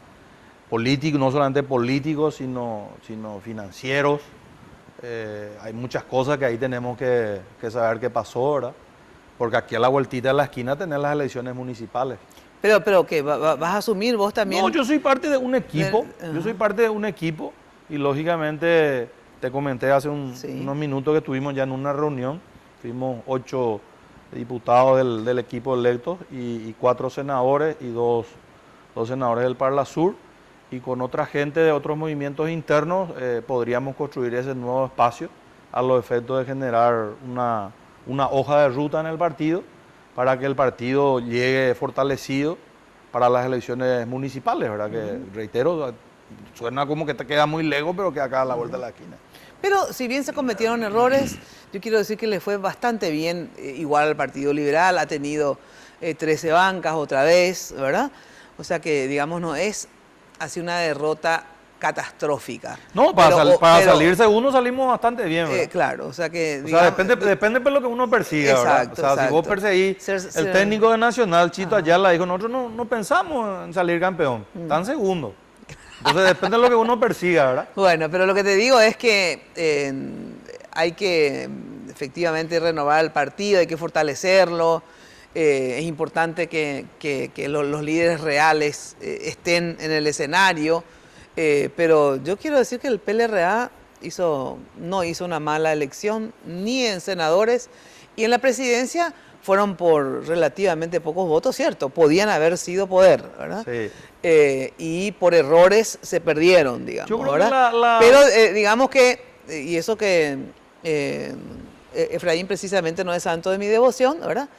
S5: políticos, no solamente políticos, sino financieros. Hay muchas cosas que ahí tenemos que saber qué pasó, ¿verdad? Porque aquí a la vueltita de la esquina tenés las elecciones municipales.
S4: Pero ¿qué? ¿Vas a asumir vos también?
S5: No, yo soy parte de un equipo. Yo soy parte de un equipo y lógicamente te comenté hace unos minutos que estuvimos ya en una reunión. Fuimos 8 diputados del equipo electos y 4 senadores y dos senadores del Parla Sur. Y con otra gente de otros movimientos internos podríamos construir ese nuevo espacio a los efectos de generar una hoja de ruta en el partido para que el partido llegue fortalecido para las elecciones municipales, ¿verdad? Que, reitero, suena como que te queda muy lejos, pero que acá a la vuelta de la esquina.
S4: Pero si bien se cometieron errores, yo quiero decir que le fue bastante bien, igual al Partido Liberal, ha tenido 13 bancas otra vez, ¿verdad? O sea que, digamos, no es así una derrota catastrófica.
S5: No, para salir segundo salimos bastante bien, ¿verdad?
S4: Claro, o sea que... Digamos,
S5: depende de lo que uno persiga,
S4: exacto,
S5: ¿verdad? O sea, si vos perseguís, el técnico de Nacional, Chito Ayala, dijo, nosotros no pensamos en salir campeón, están segundos. Entonces depende de lo que uno persiga, ¿verdad?
S4: Bueno, pero lo que te digo es que hay que efectivamente renovar el partido, hay que fortalecerlo. Es importante que los líderes reales estén en el escenario. Pero yo quiero decir que el PLRA no hizo una mala elección, ni en senadores, y en la presidencia fueron por relativamente pocos votos, ¿cierto? Podían haber sido poder, ¿verdad?
S5: Sí.
S4: Y por errores se perdieron, digamos,
S5: yo creo
S4: ¿verdad?
S5: Que
S4: Pero digamos que, y eso que Efraín precisamente no es santo de mi devoción, ¿verdad?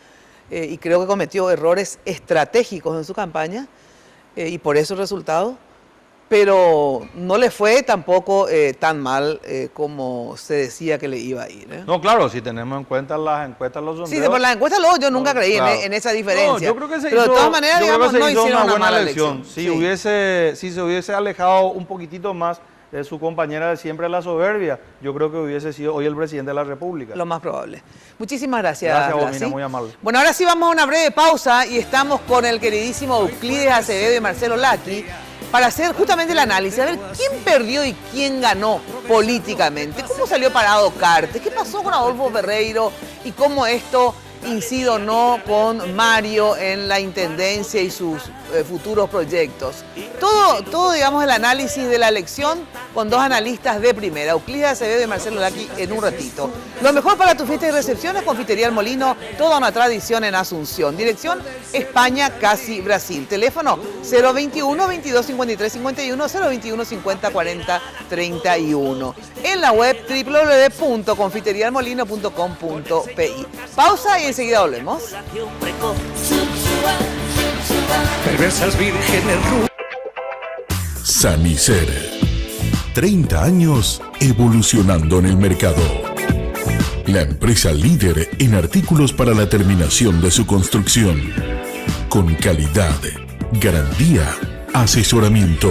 S4: Y creo que cometió errores estratégicos en su campaña, y por eso el resultado. Pero no le fue tampoco tan mal como se decía que le iba a ir.
S5: No, claro, si tenemos en cuenta las encuestas, los sondeos.
S4: Sí, por las encuestas yo nunca creí en esa diferencia.
S5: No, yo creo que
S4: pero de todas maneras, digamos, no hicieron una
S5: buena
S4: mala
S5: elección.
S4: elección.
S5: Si se hubiese alejado un poquitito más su compañera de siempre, la soberbia, yo creo que hubiese sido hoy el presidente de la República.
S4: Lo más probable. Muchísimas gracias.
S5: Gracias,
S4: Blasi.
S5: Mina, muy amable.
S4: Bueno, ahora sí vamos a una breve pausa y estamos con el queridísimo Euclides Acevedo y Marcelo Lacchi para hacer justamente el análisis, a ver quién perdió y quién ganó políticamente, cómo salió parado Cartes, qué pasó con Adolfo Ferreiro y cómo esto incide o no con Mario en la intendencia y sus futuros proyectos. Todo, digamos, el análisis de la elección con dos analistas de primera, Euclides Acevedo y Marcelo Lacchi, en un ratito. Lo mejor para tu fiesta y recepciones, Confitería El Molino, toda una tradición en Asunción. Dirección España, casi Brasil. Teléfono 021 22 53 51 021 50 40 31. En la web www.confiterialmolino.com.pi. Pausa y enseguida volvemos.
S3: Perversas vírgenes
S1: Sanicer. 30 años evolucionando en el mercado. La empresa líder en artículos para la terminación de su construcción. Con calidad, garantía, asesoramiento.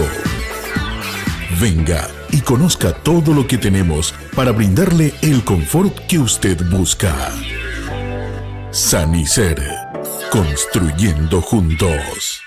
S1: Venga y conozca todo lo que tenemos para brindarle el confort que usted busca. Sanicer. Construyendo juntos.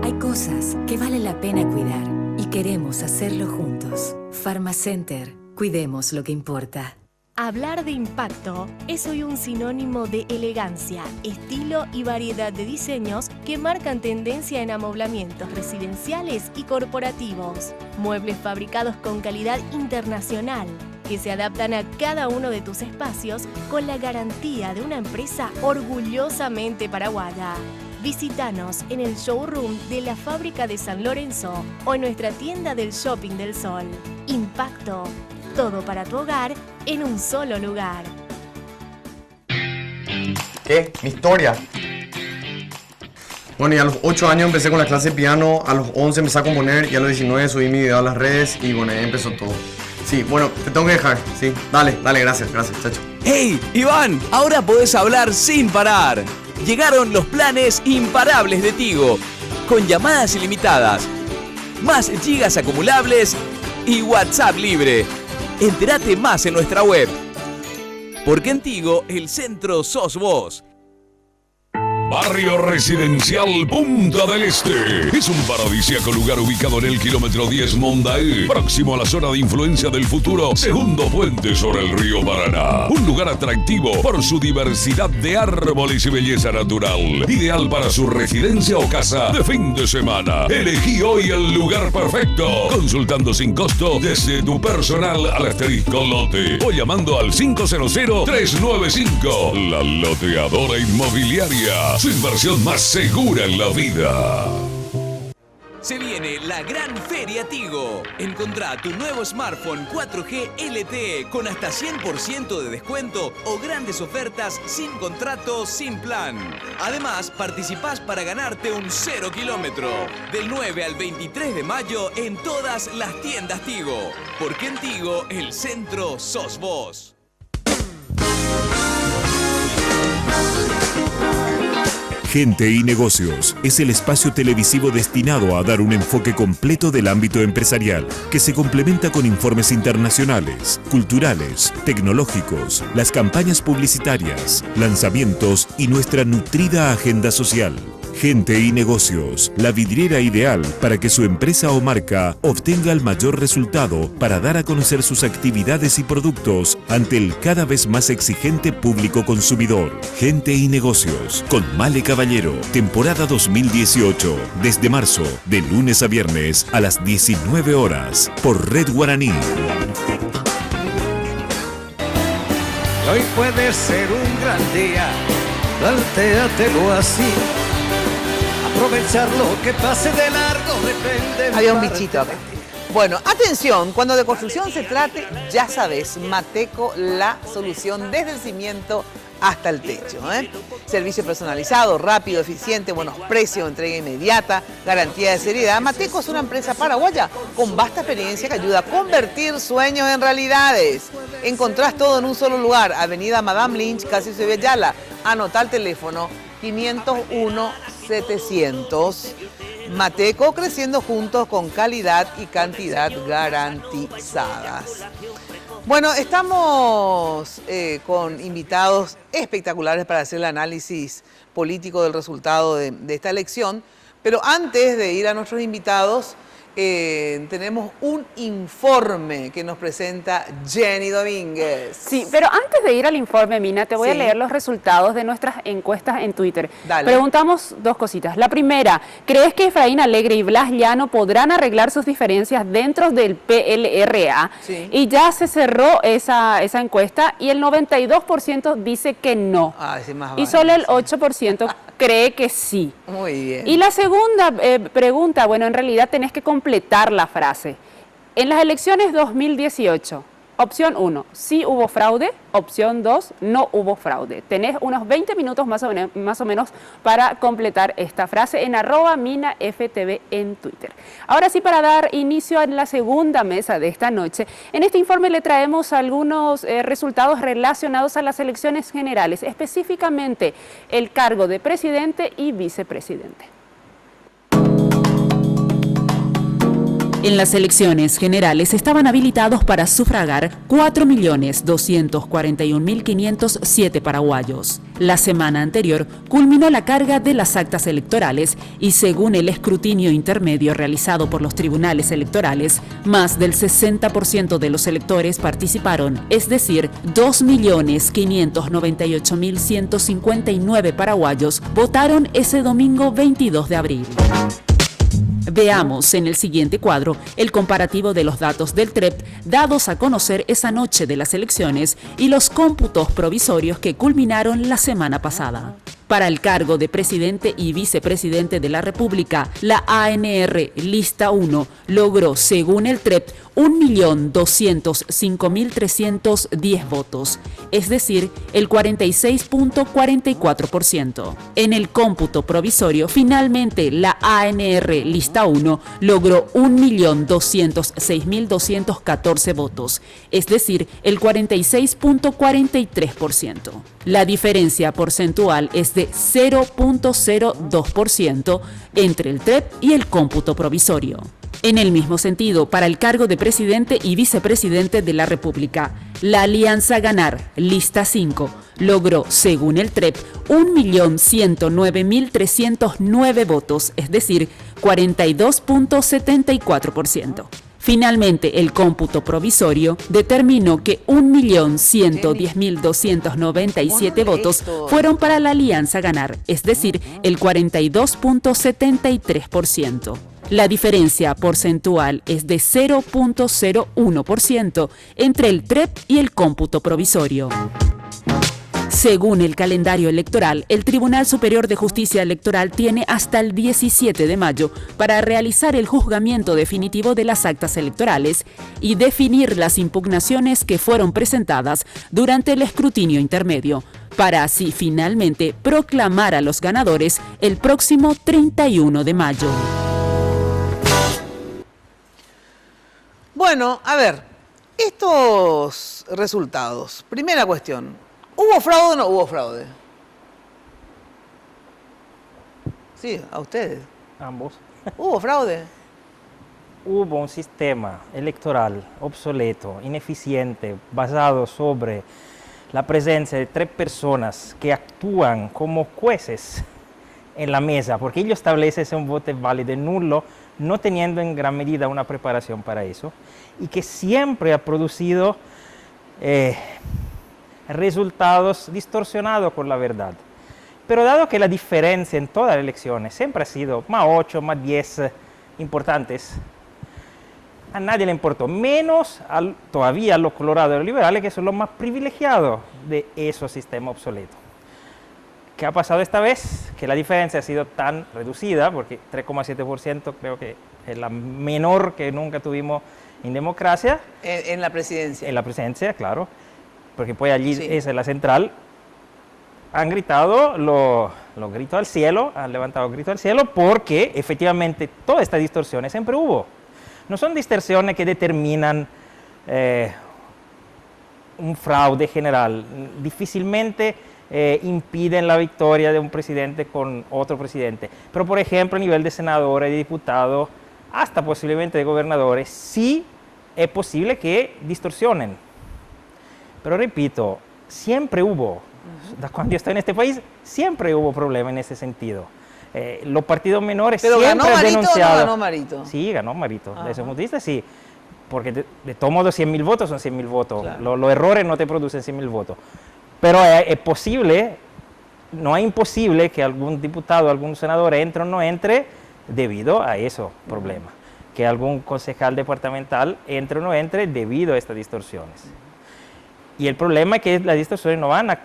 S12: Hay cosas que vale la pena cuidar y queremos hacerlo juntos. Pharmacenter, cuidemos lo que importa.
S9: Hablar de impacto es hoy un sinónimo de elegancia, estilo y variedad de diseños que marcan tendencia en amoblamientos residenciales y corporativos. Muebles fabricados con calidad internacional que se adaptan a cada uno de tus espacios con la garantía de una empresa orgullosamente paraguaya. Visítanos en el showroom de la fábrica de San Lorenzo o en nuestra tienda del Shopping del Sol. Impacto. Todo para tu hogar en un solo lugar.
S11: ¿Qué? Mi historia. Bueno, y a los 8 años empecé con la clase de piano, a los 11 empecé a componer y a los 19 subí mi video a las redes y bueno, ahí empezó todo. Sí, bueno, te tengo que dejar, sí. Dale, gracias, chacho.
S7: ¡Hey, Iván! Ahora podés hablar sin parar. Llegaron los planes imparables de Tigo, con llamadas ilimitadas, más gigas acumulables y WhatsApp libre. Entérate más en nuestra web. Porque en Tigo, el centro sos vos.
S8: Barrio Residencial Punta del Este. Es un paradisíaco lugar ubicado en el kilómetro 10 Mondaí, próximo a la zona de influencia del futuro segundo puente sobre el río Paraná. Un lugar atractivo por su diversidad de árboles y belleza natural. Ideal para su residencia o casa de fin de semana. Elegí hoy el lugar perfecto, consultando sin costo desde tu personal al asterisco lote o llamando al 500-395. La Loteadora Inmobiliaria. Su inversión más segura en la vida.
S7: Se viene la gran Feria Tigo. Encontrá tu nuevo smartphone 4G LTE con hasta 100% de descuento o grandes ofertas sin contrato, sin plan. Además, participás para ganarte un 0 kilómetro. Del 9 al 23 de mayo en todas las tiendas Tigo. Porque en Tigo, el centro sos vos.
S13: Gente y Negocios es el espacio televisivo destinado a dar un enfoque completo del ámbito empresarial, que se complementa con informes internacionales, culturales, tecnológicos, las campañas publicitarias, lanzamientos y nuestra nutrida agenda social. Gente y Negocios, la vidriera ideal para que su empresa o marca obtenga el mayor resultado para dar a conocer sus actividades y productos ante el cada vez más exigente público consumidor. Gente y Negocios, con Male Caballero, temporada 2018, desde marzo, de lunes a viernes a las 19 horas, por Red Guaraní.
S3: Hoy puede ser un gran día, plantéatelo así. Aprovechar lo que pase de largo depende.
S4: Había un bichito acá. Bueno, atención, cuando de construcción se trate, ya sabes, Mateco, la solución desde el cimiento hasta el techo. Servicio personalizado, rápido, eficiente, buenos precios, entrega inmediata, garantía de seriedad. Mateco es una empresa paraguaya con vasta experiencia que ayuda a convertir sueños en realidades. Encontrás todo en un solo lugar, Avenida Madame Lynch, casi Sevilla Yala. Anota el teléfono 501-700. Mateco, creciendo juntos con calidad y cantidad garantizadas. Bueno, estamos con invitados espectaculares para hacer el análisis político del resultado de esta elección, pero antes de ir a nuestros invitados, tenemos un informe que nos presenta Jenny Domínguez.
S6: Sí, pero antes de ir al informe, Mina, te voy a leer los resultados de nuestras encuestas en Twitter.
S4: Dale.
S6: Preguntamos dos cositas. La primera, ¿crees que Efraín Alegre y Blas Llano podrán arreglar sus diferencias dentro del PLRA?
S4: Sí.
S6: Y ya se cerró esa encuesta y el 92% dice que no.
S4: Sí, más
S6: y solo el 8% cree que sí.
S4: Muy bien.
S6: Y la segunda pregunta, bueno, en realidad tenés que completar la frase. En las elecciones 2018, opción 1, sí hubo fraude, opción 2, no hubo fraude. Tenés unos 20 minutos más o menos para completar esta frase en @minaftv en Twitter. Ahora sí, para dar inicio a la segunda mesa de esta noche, en este informe le traemos algunos resultados relacionados a las elecciones generales, específicamente el cargo de presidente y vicepresidente.
S2: En las elecciones generales estaban habilitados para sufragar 4.241.507 paraguayos. La semana anterior culminó la carga de las actas electorales y según el escrutinio intermedio realizado por los tribunales electorales, más del 60% de los electores participaron, es decir, 2.598.159 paraguayos votaron ese domingo 22 de abril. Veamos en el siguiente cuadro el comparativo de los datos del TREP dados a conocer esa noche de las elecciones y los cómputos provisorios que culminaron la semana pasada. Para el cargo de presidente y vicepresidente de la República, la ANR Lista 1 logró, según el TREP, 1.205.310 votos, es decir, el 46.44%. En el cómputo provisorio, finalmente, la ANR Lista 1 logró 1.206.214 votos, es decir, el 46.43%. La diferencia porcentual es de 0.02% entre el TREP y el cómputo provisorio. En el mismo sentido, para el cargo de presidente y vicepresidente de la República, la Alianza Ganar, Lista 5, logró, según el TREP, 1.109.309 votos, es decir, 42.74%. Finalmente, el cómputo provisorio determinó que 1.110.297 votos fueron para la Alianza Ganar, es decir, el 42.73%. La diferencia porcentual es de 0.01% entre el TREP y el cómputo provisorio. Según el calendario electoral, el Tribunal Superior de Justicia Electoral tiene hasta el 17 de mayo para realizar el juzgamiento definitivo de las actas electorales y definir las impugnaciones que fueron presentadas durante el escrutinio intermedio, para así finalmente proclamar a los ganadores el próximo 31 de mayo.
S4: Bueno, a ver, estos resultados. Primera cuestión, ¿hubo fraude o no hubo fraude? Sí, a ustedes.
S14: Ambos.
S4: ¿Hubo fraude?
S14: Hubo un sistema electoral obsoleto, ineficiente, basado sobre la presencia de 3 personas que actúan como jueces en la mesa, porque ellos establecen si un voto es válido y nulo, no teniendo en gran medida una preparación para eso, y que siempre ha producido resultados distorsionados con la verdad. Pero dado que la diferencia en todas las elecciones siempre ha sido más 8, más 10 importantes, a nadie le importó, menos todavía a los colorados y los liberales, que son los más privilegiados de esos sistemas obsoletos. ¿Qué ha pasado esta vez? Que la diferencia ha sido tan reducida, porque 3,7% creo que es la menor que nunca tuvimos en democracia.
S4: En la presidencia.
S14: En la presidencia, claro, porque pues allí sí. Esa es la central. han gritado los gritos al cielo, han levantado gritos al cielo porque efectivamente todas estas distorsiones siempre hubo. No son distorsiones que determinan un fraude general, difícilmente impiden la victoria de un presidente con otro presidente. Pero por ejemplo a nivel de senadores, de diputados, hasta posiblemente de gobernadores, sí es posible que distorsionen. Pero repito, siempre hubo, cuando yo estoy en este país, siempre hubo problemas en ese sentido. Los partidos menores
S4: ¿Pero
S14: siempre
S4: ganó
S14: han
S4: Marito
S14: denunciado.
S4: o no ganó Marito?
S14: Sí, ganó Marito. Desde ese punto de vista, sí. Porque de todo modo 100.000 votos son 100.000 votos. Claro. Los errores no te producen 100.000 votos. Pero es posible, no es imposible que algún diputado, algún senador entre o no entre debido a esos problemas. Que algún concejal departamental entre o no entre debido a estas distorsiones. Y el problema es que las distorsiones no van a...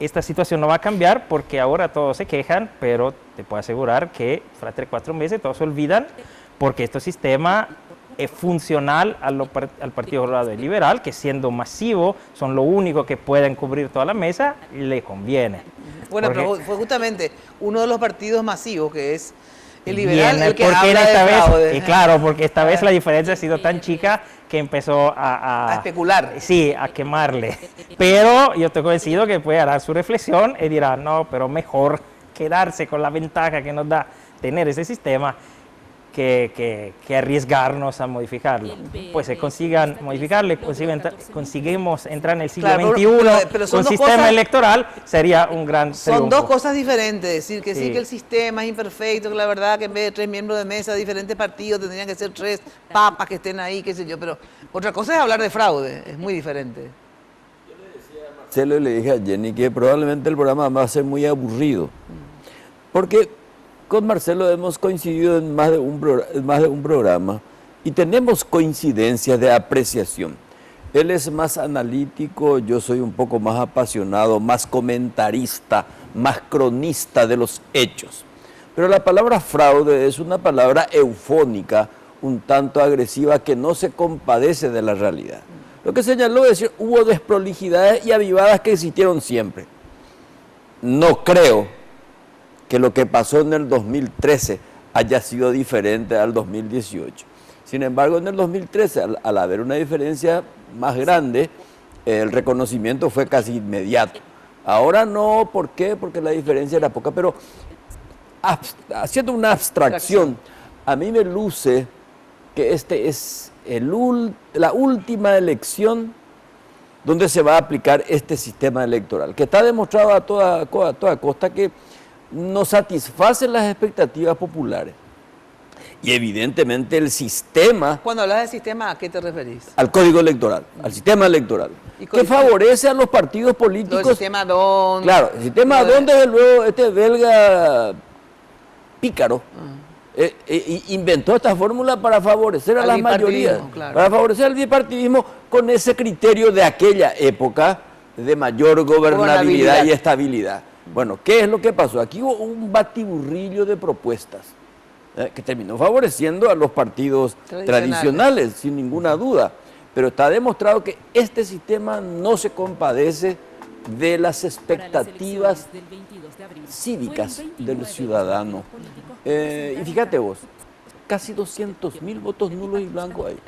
S14: Esta situación no va a cambiar porque ahora todos se quejan, pero te puedo asegurar que tras 3-4 meses todos se olvidan porque este sistema es funcional al Partido Colorado y Liberal, que siendo masivo son lo único que pueden cubrir toda la mesa, le conviene.
S4: Bueno, pero fue justamente uno de los partidos masivos que es el Liberal el que habla
S14: esta
S4: de fraude.
S14: Y claro, porque esta vez la diferencia ha sido tan chica que empezó
S4: a especular.
S14: Sí, a quemarle. Pero yo estoy convencido que puede dar su reflexión y dirá, no, pero mejor quedarse con la ventaja que nos da tener ese sistema que arriesgarnos a modificarlo. Pues se consigan modificarlo, conseguimos entrar en el siglo XXI
S4: pero
S14: con sistema electoral, sería un gran triunfo.
S4: Son dos cosas diferentes, decir que sí que el sistema es imperfecto, que la verdad que en vez de 3 miembros de mesa de diferentes partidos tendrían que ser 3 papas que estén ahí, qué sé yo, pero otra cosa es hablar de fraude, es muy diferente.
S15: Marcelo, le dije a Jenny que probablemente el programa va a ser muy aburrido, porque con Marcelo hemos coincidido en más de un programa y tenemos coincidencias de apreciación. Él es más analítico, yo soy un poco más apasionado, más comentarista, más cronista de los hechos. Pero la palabra fraude es una palabra eufónica, un tanto agresiva, que no se compadece de la realidad. Lo que señaló es que hubo desprolijidades y avivadas que existieron siempre. No creo que lo que pasó en el 2013 haya sido diferente al 2018. Sin embargo, en el 2013, al haber una diferencia más grande, el reconocimiento fue casi inmediato. Ahora no, ¿por qué? Porque la diferencia era poca, pero haciendo una abstracción, a mí me luce que este es la última elección donde se va a aplicar este sistema electoral, que está demostrado a toda costa que no satisface las expectativas populares. Y evidentemente el sistema...
S4: Cuando hablas de sistema, ¿a qué te referís?
S15: Al código electoral, al sistema electoral, que favorece a los partidos políticos.
S4: El sistema DON.
S15: Claro, el sistema DON, desde luego, este belga pícaro, inventó esta fórmula para favorecer a las mayorías, claro, para favorecer al bipartidismo con ese criterio de aquella época de mayor gobernabilidad y estabilidad. Bueno, ¿qué es lo que pasó? Aquí hubo un batiburrillo de propuestas que terminó favoreciendo a los partidos tradicionales, sin ninguna duda. Pero está demostrado que este sistema no se compadece de las expectativas cívicas del ciudadano. Y fíjate vos, casi 200.000 votos nulos y blancos hay.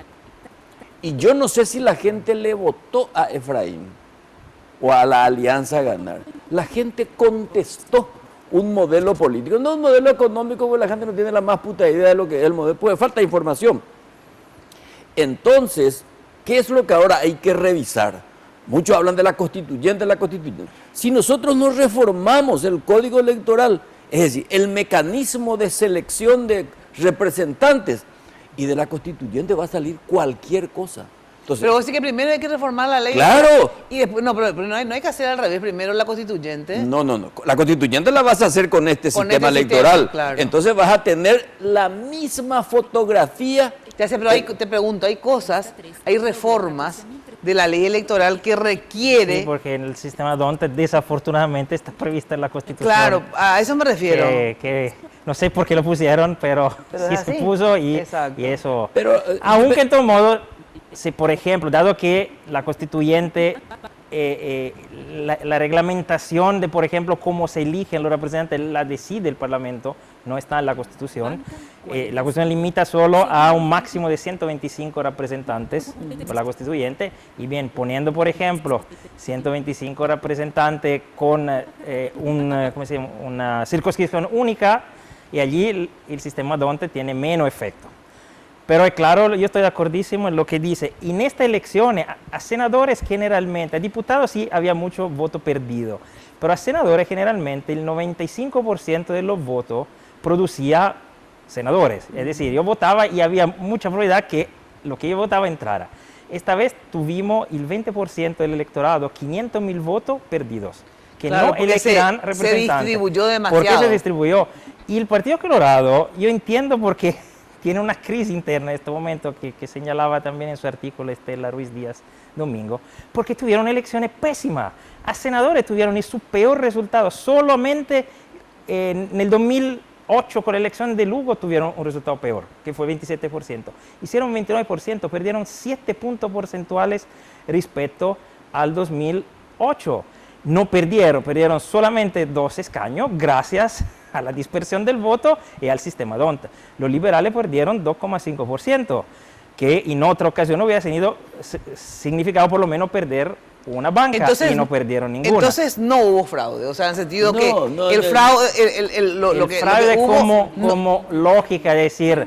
S15: Y yo no sé si la gente le votó a Efraín o a la Alianza Ganar. La gente contestó un modelo político, no un modelo económico, porque la gente no tiene la más puta idea de lo que es el modelo, pues falta información. Entonces, ¿qué es lo que ahora hay que revisar? Muchos hablan de la constituyente, Si nosotros no reformamos el código electoral, es decir, el mecanismo de selección de representantes, y de la constituyente va a salir cualquier cosa. Entonces,
S4: pero vos decís que primero hay que reformar la ley.
S15: ¡Claro!
S4: Y después, no, pero no hay que hacer al revés, primero la constituyente.
S15: No. La constituyente la vas a hacer con este sistema electoral. Claro. Entonces vas a tener la misma fotografía.
S4: Pero te pregunto, hay cosas, hay reformas de la ley electoral que requiere...
S14: Sí, porque en el sistema DONT desafortunadamente está prevista en la Constitución.
S4: Claro, a eso me refiero.
S14: Que no sé por qué lo pusieron, pero sí se puso y eso...
S15: Pero,
S14: aunque en todo modo, si por ejemplo, dado que la Constituyente la reglamentación de, por ejemplo, cómo se eligen los representantes, la decide el Parlamento, no está en la Constitución. La Constitución limita solo a un máximo de 125 representantes por la Constituyente, y bien, poniendo, por ejemplo, 125 representantes con una circunscripción única, y allí el sistema DONT tiene menos efecto. Pero claro, yo estoy de acordísimo en lo que dice. En esta elección, a senadores generalmente, a diputados sí había mucho voto perdido, pero a senadores generalmente el 95% de los votos producía senadores. Es decir, yo votaba y había mucha probabilidad que lo que yo votaba entrara. Esta vez tuvimos el 20% del electorado, 500.000 votos perdidos, que
S4: claro,
S14: no elegirán representantes.
S4: Se distribuyó demasiado.
S14: ¿Por qué se distribuyó? Y el Partido Colorado, yo entiendo por qué tiene una crisis interna en este momento, que señalaba también en su artículo Estela Ruiz Díaz domingo, porque tuvieron elecciones pésimas. A senadores tuvieron su peor resultado. Solamente en el 2008, con la elección de Lugo, tuvieron un resultado peor, que fue 27%. Hicieron 29%, perdieron 7 puntos porcentuales respecto al 2008. No perdieron solamente 2 escaños, gracias a la dispersión del voto y al sistema DONT. Los liberales perdieron 2,5%, que en otra ocasión hubiera significado por lo menos perder una banca,
S4: entonces,
S14: y no perdieron ninguna.
S4: Entonces no hubo fraude, o sea, en el sentido que el fraude,
S14: el fraude como lógica, es decir,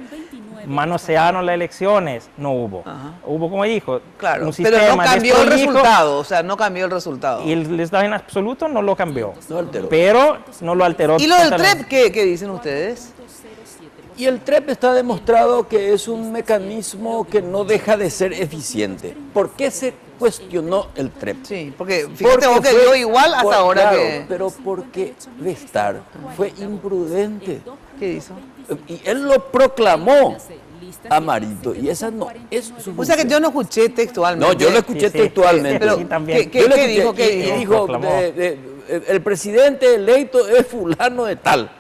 S14: manosearon las elecciones, no hubo. Hubo, como dijo,
S4: claro,
S14: un sistema
S4: pero no cambió el resultado, o sea, no cambió el resultado.
S14: Y el Estado en absoluto no lo cambió, pero no lo alteró.
S4: ¿Y lo del TREP qué dicen ustedes?
S15: Y el TREP está demostrado que es un mecanismo que no deja de ser eficiente. ¿Por qué se cuestionó el TREP?
S4: Sí, porque fíjate vos que dio igual hasta ahora
S15: claro,
S4: que...
S15: pero porque Vestar fue imprudente.
S4: ¿Qué hizo?
S15: Y él lo proclamó a Marito, y esa no es su...
S4: O sea que yo no escuché textualmente.
S15: No, yo lo escuché textualmente.
S4: Pero, ¿qué dijo?
S15: Dijo, el presidente electo es fulano de tal.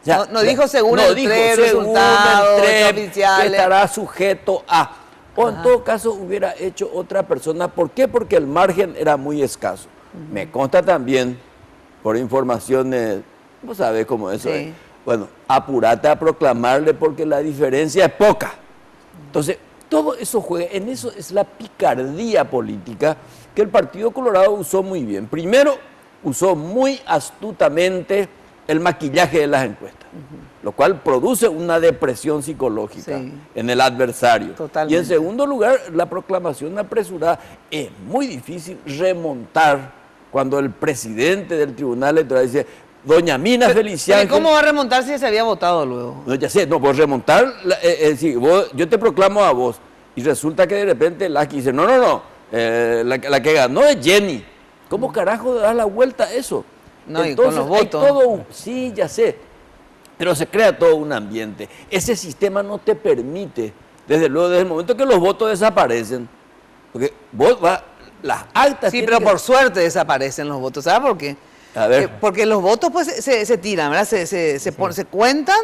S4: Ya, no dijo según el TREP, resultados oficiales,
S15: que estará sujeto a. O en todo caso hubiera hecho otra persona. ¿Por qué? Porque el margen era muy escaso. Me consta también, por informaciones, vos sabés cómo eso es. Bueno, apurate a proclamarle porque la diferencia es poca. Entonces, todo eso juega, en eso es la picardía política que el Partido Colorado usó muy bien. Primero, usó muy astutamente el maquillaje de las encuestas, lo cual produce una depresión psicológica en el adversario.
S4: Totalmente.
S15: Y en segundo lugar, la proclamación apresurada. Es muy difícil remontar cuando el presidente del Tribunal Electoral dice: doña Mina Feliciano.
S4: ¿Y cómo va a remontar si se había votado luego?
S15: No, ya sé, no, pues remontar, yo te proclamo a vos, y resulta que de repente Lasky dice: no, la que ganó es Jenny. ¿Cómo carajo das la vuelta a eso?
S4: No,
S15: entonces,
S4: y con los votos.
S15: Sí, ya sé, pero se crea todo un ambiente. Ese sistema no te permite, desde luego, desde el momento que los votos desaparecen, porque vos las actas...
S4: Sí, pero por suerte desaparecen los votos, ¿sabes por qué?
S15: A ver.
S4: Porque los votos pues se tiran, ¿verdad? Se cuentan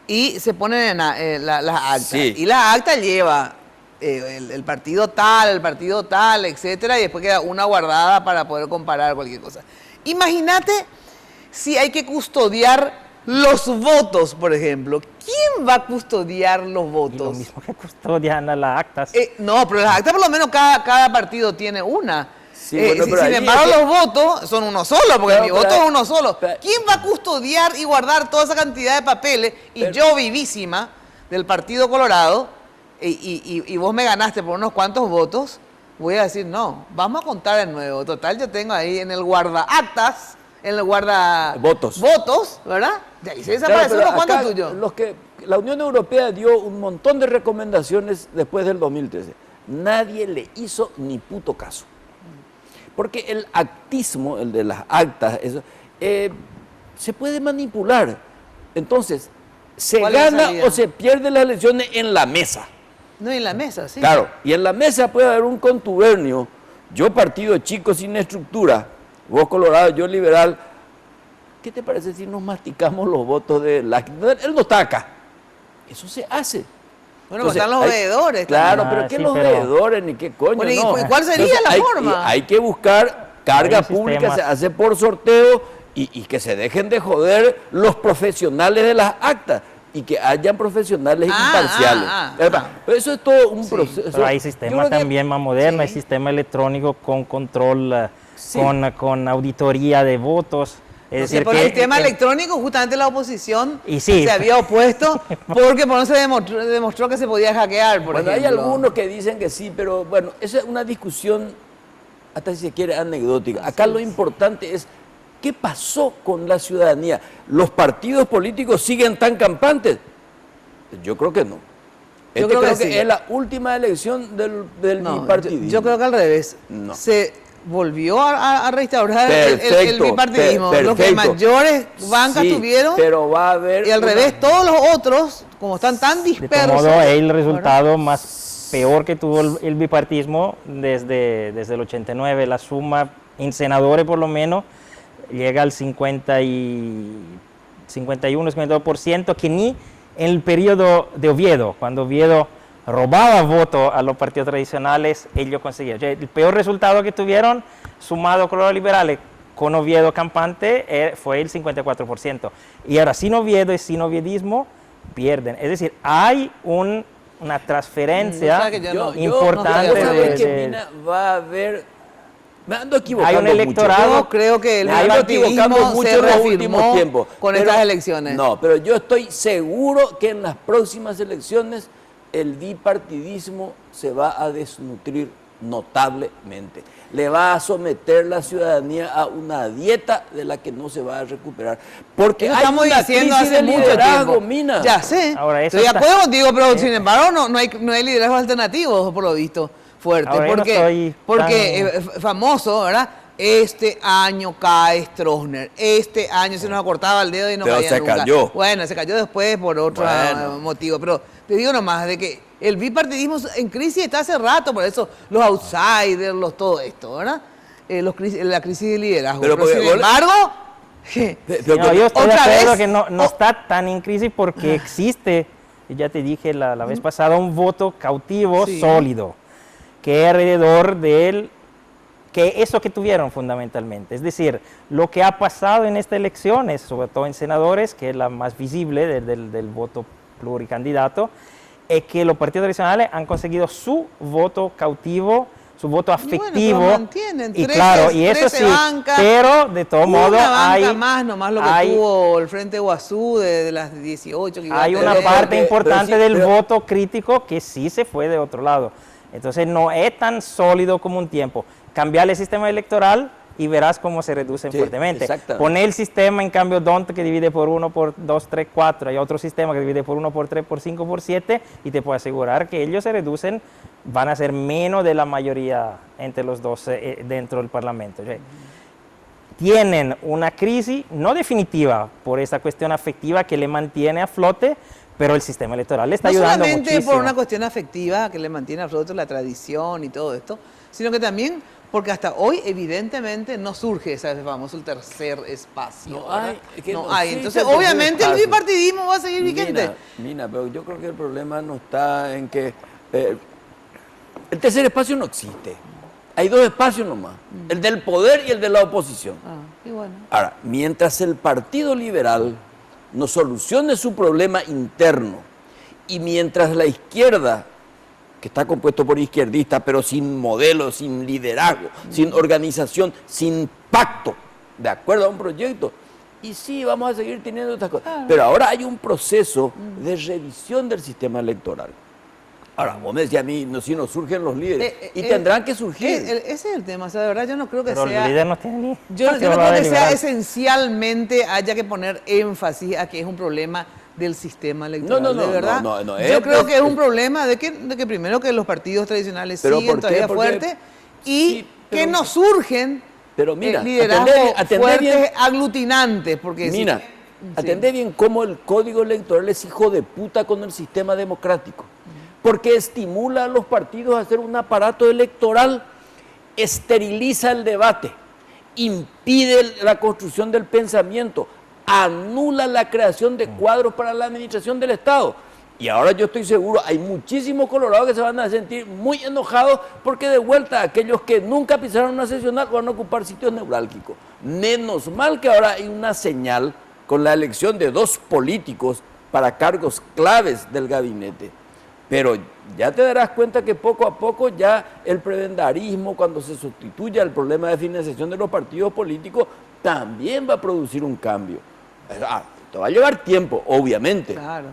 S4: y se ponen en las actas.
S15: Sí.
S4: Y la acta lleva el partido tal, etcétera, y después queda una guardada para poder comparar cualquier cosa. Imagínate si hay que custodiar los votos, por ejemplo. ¿Quién va a custodiar los votos?
S14: Y lo mismo que custodian a las actas.
S4: No, pero las actas por lo menos cada partido tiene una.
S15: Sí, bueno,
S4: sin embargo, los votos son uno solo, porque mi voto es uno solo. ¿Quién va a custodiar y guardar toda esa cantidad de papeles? Y yo, vivísima, del Partido Colorado, y vos me ganaste por unos cuantos votos, voy a decir: no, vamos a contar de nuevo. Total, yo tengo ahí en el guarda actas, en el guarda votos, ¿verdad? De ahí se desapareció unos cuantos tuyos.
S15: La Unión Europea dio un montón de recomendaciones después del 2013. Nadie le hizo ni puto caso. Porque el actismo, el de las actas, eso, se puede manipular. Entonces, se gana o se pierde las elecciones en la mesa.
S4: No, en la mesa, sí.
S15: Claro, y en la mesa puede haber un contubernio. Yo, partido chico sin estructura, vos Colorado, yo liberal. ¿Qué te parece si nos masticamos los votos de la... Él no está acá. Eso se hace.
S4: Bueno, pues están los veedores.
S15: Claro,
S4: también.
S15: pero ¿qué los veedores ni qué coño?
S4: Bueno,
S15: no.
S4: ¿y cuál sería la forma?
S15: Hay que buscar carga pública, se hace por sorteo y que se dejen de joder los profesionales de las actas y que hayan profesionales imparciales. Pero eso es todo un proceso.
S14: Pero hay sistemas también más modernos, hay sistema electrónico con control, con auditoría de votos. Es decir,
S4: por el sistema electrónico, justamente la oposición
S14: y sí,
S4: se había opuesto porque no se demostró que se podía hackear, por ejemplo.
S15: Hay algunos que dicen que sí, pero bueno, esa es una discusión, hasta si se quiere, anecdótica. Acá lo importante es, ¿qué pasó con la ciudadanía? ¿Los partidos políticos siguen tan campantes? Yo creo que no. Yo creo que es la última elección del bipartidismo.
S4: Yo creo que al revés.
S15: No.
S4: Se volvió a restaurar el bipartidismo. Los que mayores bancas tuvieron,
S15: pero va a haber
S4: y al revés, todos los otros, como están tan dispersos.
S14: De todo modo, el resultado más peor que tuvo el bipartidismo desde el 89, la suma en senadores por lo menos, llega al 51-52%, que ni en el periodo de Oviedo, cuando Oviedo robaba votos a los partidos tradicionales, ellos consiguieron. El peor resultado que tuvieron, sumado con los liberales, con Oviedo campante, fue el 54%. Y ahora, sin Oviedo y sin oviedismo, pierden. Es decir, hay una transferencia importante.
S15: Va a haber... Me ando equivocando.
S14: Hay un electorado.
S4: Yo creo que el bipartidismo se reafirmó con estas elecciones.
S15: No, pero yo estoy seguro que en las próximas elecciones el bipartidismo se va a desnutrir notablemente. Le va a someter la ciudadanía a una dieta de la que no se va a recuperar. Porque
S4: estamos diciendo hace mucho tiempo.
S15: Mina.
S4: Ya sé.
S14: Ahora,
S4: estoy de acuerdo contigo, pero sin embargo no hay liderazgos alternativos, por lo visto, fuerte.
S14: Ahora
S4: porque famoso, ¿verdad? Este año cae Stroessner, este año se nos acortaba el dedo y no caía nunca.
S15: Cayó.
S4: Bueno, se cayó después por otro motivo, pero te digo nomás de que el bipartidismo en crisis está hace rato, por eso los outsiders, todo esto, ¿verdad? La crisis de liderazgo. Pero sin embargo...
S14: yo estoy de acuerdo que no está tan en crisis porque existe, ya te dije la vez pasada, un voto cautivo sólido, que es alrededor del... que eso que tuvieron fundamentalmente. Es decir, lo que ha pasado en estas elecciones, sobre todo en senadores, que es la más visible del voto pluricandidato, es que los partidos tradicionales han conseguido su voto cautivo, su voto afectivo.
S4: Y
S14: claro, y eso sí, pero de todo modo hay...
S4: nomás lo que tuvo el Frente Guazú de las 18. Que
S14: hay una parte importante del voto crítico que sí se fue de otro lado. Entonces no es tan sólido como un tiempo. Cambiar el sistema electoral y verás cómo se reducen fuertemente. Poner el sistema en cambio DONT que divide por 1, por 2, 3, 4, hay otro sistema que divide por 1, por 3, por 5, por 7 y te puedo asegurar que ellos se reducen, van a ser menos de la mayoría entre los dos dentro del Parlamento. Tienen una crisis no definitiva por esa cuestión afectiva que le mantiene a flote, pero el sistema electoral le está ayudando muchísimo.
S4: No solamente por una cuestión afectiva que le mantiene a flote la tradición y todo esto, sino que también porque hasta hoy evidentemente no surge ese famoso el tercer espacio. No hay. Entonces obviamente el bipartidismo va a seguir vigente.
S15: Mina, pero yo creo que el problema no está en que el tercer espacio no existe. Hay dos espacios nomás, el del poder y el de la oposición. Ahora, mientras el Partido Liberal no solucione su problema interno y mientras la izquierda, que está compuesto por izquierdistas, pero sin modelo, sin liderazgo, sin organización, sin pacto, de acuerdo a un proyecto. Y sí, vamos a seguir teniendo estas cosas. Pero ahora hay un proceso de revisión del sistema electoral. Ahora, vos me decías a mí, si no surgen los líderes, y tendrán que surgir.
S4: Ese es el tema, o sea, de verdad yo no creo que
S14: pero
S4: sea...
S14: los líderes no tienen ni...
S4: Yo no creo que sea esencialmente, haya que poner énfasis a que es un problema del sistema electoral, de verdad. Yo creo que es un problema de que primero que los partidos tradicionales siguen todavía fuertes y que no surgen liderazgos fuertes, aglutinantes. Porque
S15: mira, atendé bien cómo el código electoral es hijo de puta con el sistema democrático. Porque estimula a los partidos a hacer un aparato electoral, esteriliza el debate, impide la construcción del pensamiento, anula la creación de cuadros para la administración del Estado. Y ahora yo estoy seguro, hay muchísimos colorados que se van a sentir muy enojados porque de vuelta aquellos que nunca pisaron una seccional van a ocupar sitios neurálgicos. Menos mal que ahora hay una señal con la elección de 2 políticos para cargos claves del gabinete. Pero ya te darás cuenta que poco a poco ya el prebendarismo, cuando se sustituya el problema de financiación de los partidos políticos, también va a producir un cambio. Te va a llevar tiempo, obviamente.
S4: Claro.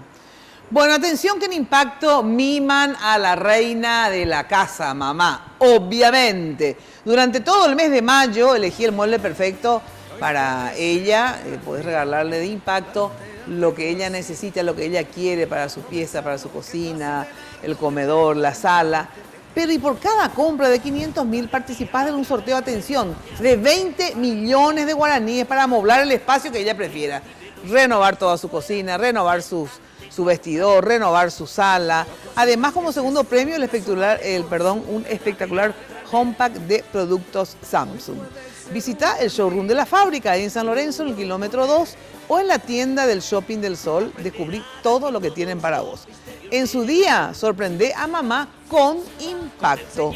S4: Bueno, atención que en Impacto miman a la reina de la casa, mamá, obviamente. Durante todo el mes de mayo elegí el mueble perfecto para ella, podés regalarle de Impacto lo que ella necesita, lo que ella quiere para su pieza, para su cocina, el comedor, la sala. Pero y por cada compra de 500.000 participás en un sorteo, atención, de 20 millones de guaraníes para amoblar el espacio que ella prefiera. Renovar toda su cocina, renovar su vestidor, renovar su sala. Además, como segundo premio, un espectacular home pack de productos Samsung. Visita el showroom de la fábrica ahí en San Lorenzo, en el kilómetro 2, o en la tienda del Shopping del Sol. Descubrí todo lo que tienen para vos. En su día, sorprende a mamá con Impacto.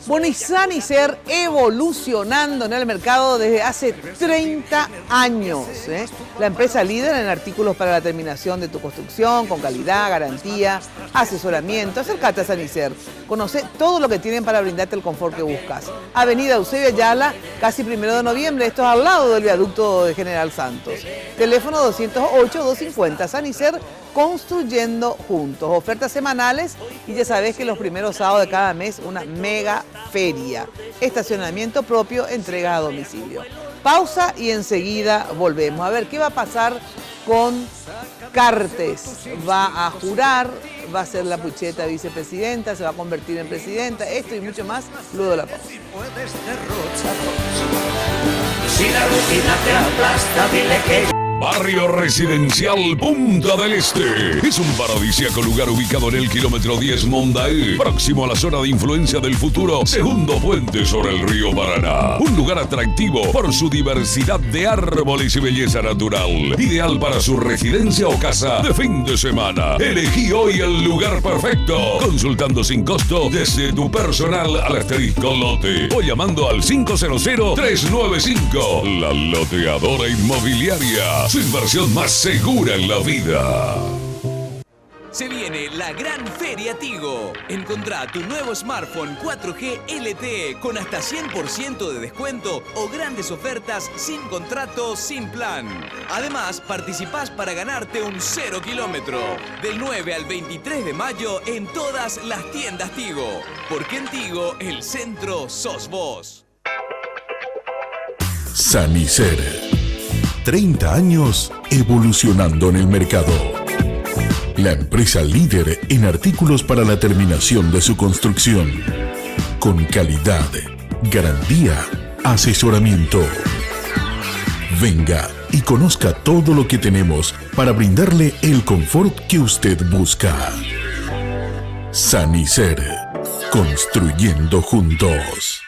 S4: Bueno, y Sanicer evolucionando en el mercado desde hace 30 años. La empresa líder en artículos para la terminación de tu construcción, con calidad, garantía, asesoramiento. Acércate a Sanicer. Conoce todo lo que tienen para brindarte el confort que buscas. Avenida Eusebio Ayala, casi 1 de noviembre. Esto es al lado del viaducto de General Santos. Teléfono 208-250. Sanicer, construyendo juntos. Ofertas semanales y ya sabés que los primeros sábados de cada mes una mega feria. Estacionamiento propio, entrega a domicilio. Pausa y enseguida volvemos. A ver, ¿qué va a pasar con Cartes? ¿Va a jurar? ¿Va a ser la Pucheta vicepresidenta? ¿Se va a convertir en presidenta? Esto y mucho más luego de la pausa.
S3: Si la rutina te aplasta, dile que...
S8: Barrio Residencial Punta del Este. Es un paradisíaco lugar ubicado en el kilómetro 10 Mondaé, próximo a la zona de influencia del futuro, segundo puente sobre el río Paraná. Un lugar atractivo por su diversidad de árboles y belleza natural. Ideal para su residencia o casa de fin de semana. Elegí hoy el lugar perfecto, consultando sin costo desde tu personal al asterisco lote o llamando al 500-395. La Loteadora Inmobiliaria. Su inversión más segura en la vida.
S7: Se viene la gran Feria Tigo. Encontrá tu nuevo smartphone 4G LTE con hasta 100% de descuento o grandes ofertas sin contrato, sin plan. Además, participás para ganarte un 0 kilómetro. Del 9 al 23 de mayo en todas las tiendas Tigo. Porque en Tigo el centro sos vos.
S1: Sanicer. 30 años evolucionando en el mercado. La empresa líder en artículos para la terminación de su construcción. Con calidad, garantía, asesoramiento. Venga y conozca todo lo que tenemos para brindarle el confort que usted busca. Sanicer. Construyendo juntos.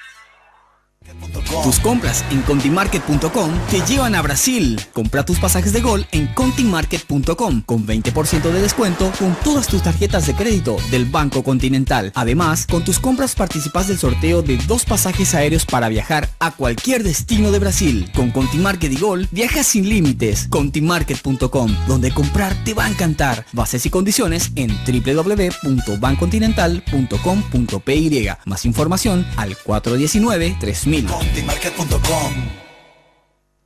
S10: Tus compras en contimarket.com te llevan a Brasil. Compra tus pasajes de Gol en contimarket.com con 20% de descuento con todas tus tarjetas de crédito del Banco Continental. Además, con tus compras participas del sorteo de 2 pasajes aéreos para viajar a cualquier destino de Brasil. Con Contimarket y Gol, viajas sin límites. Contimarket.com, donde comprar te va a encantar. Bases y condiciones en www.bancontinental.com.py. Más información al 419-3000.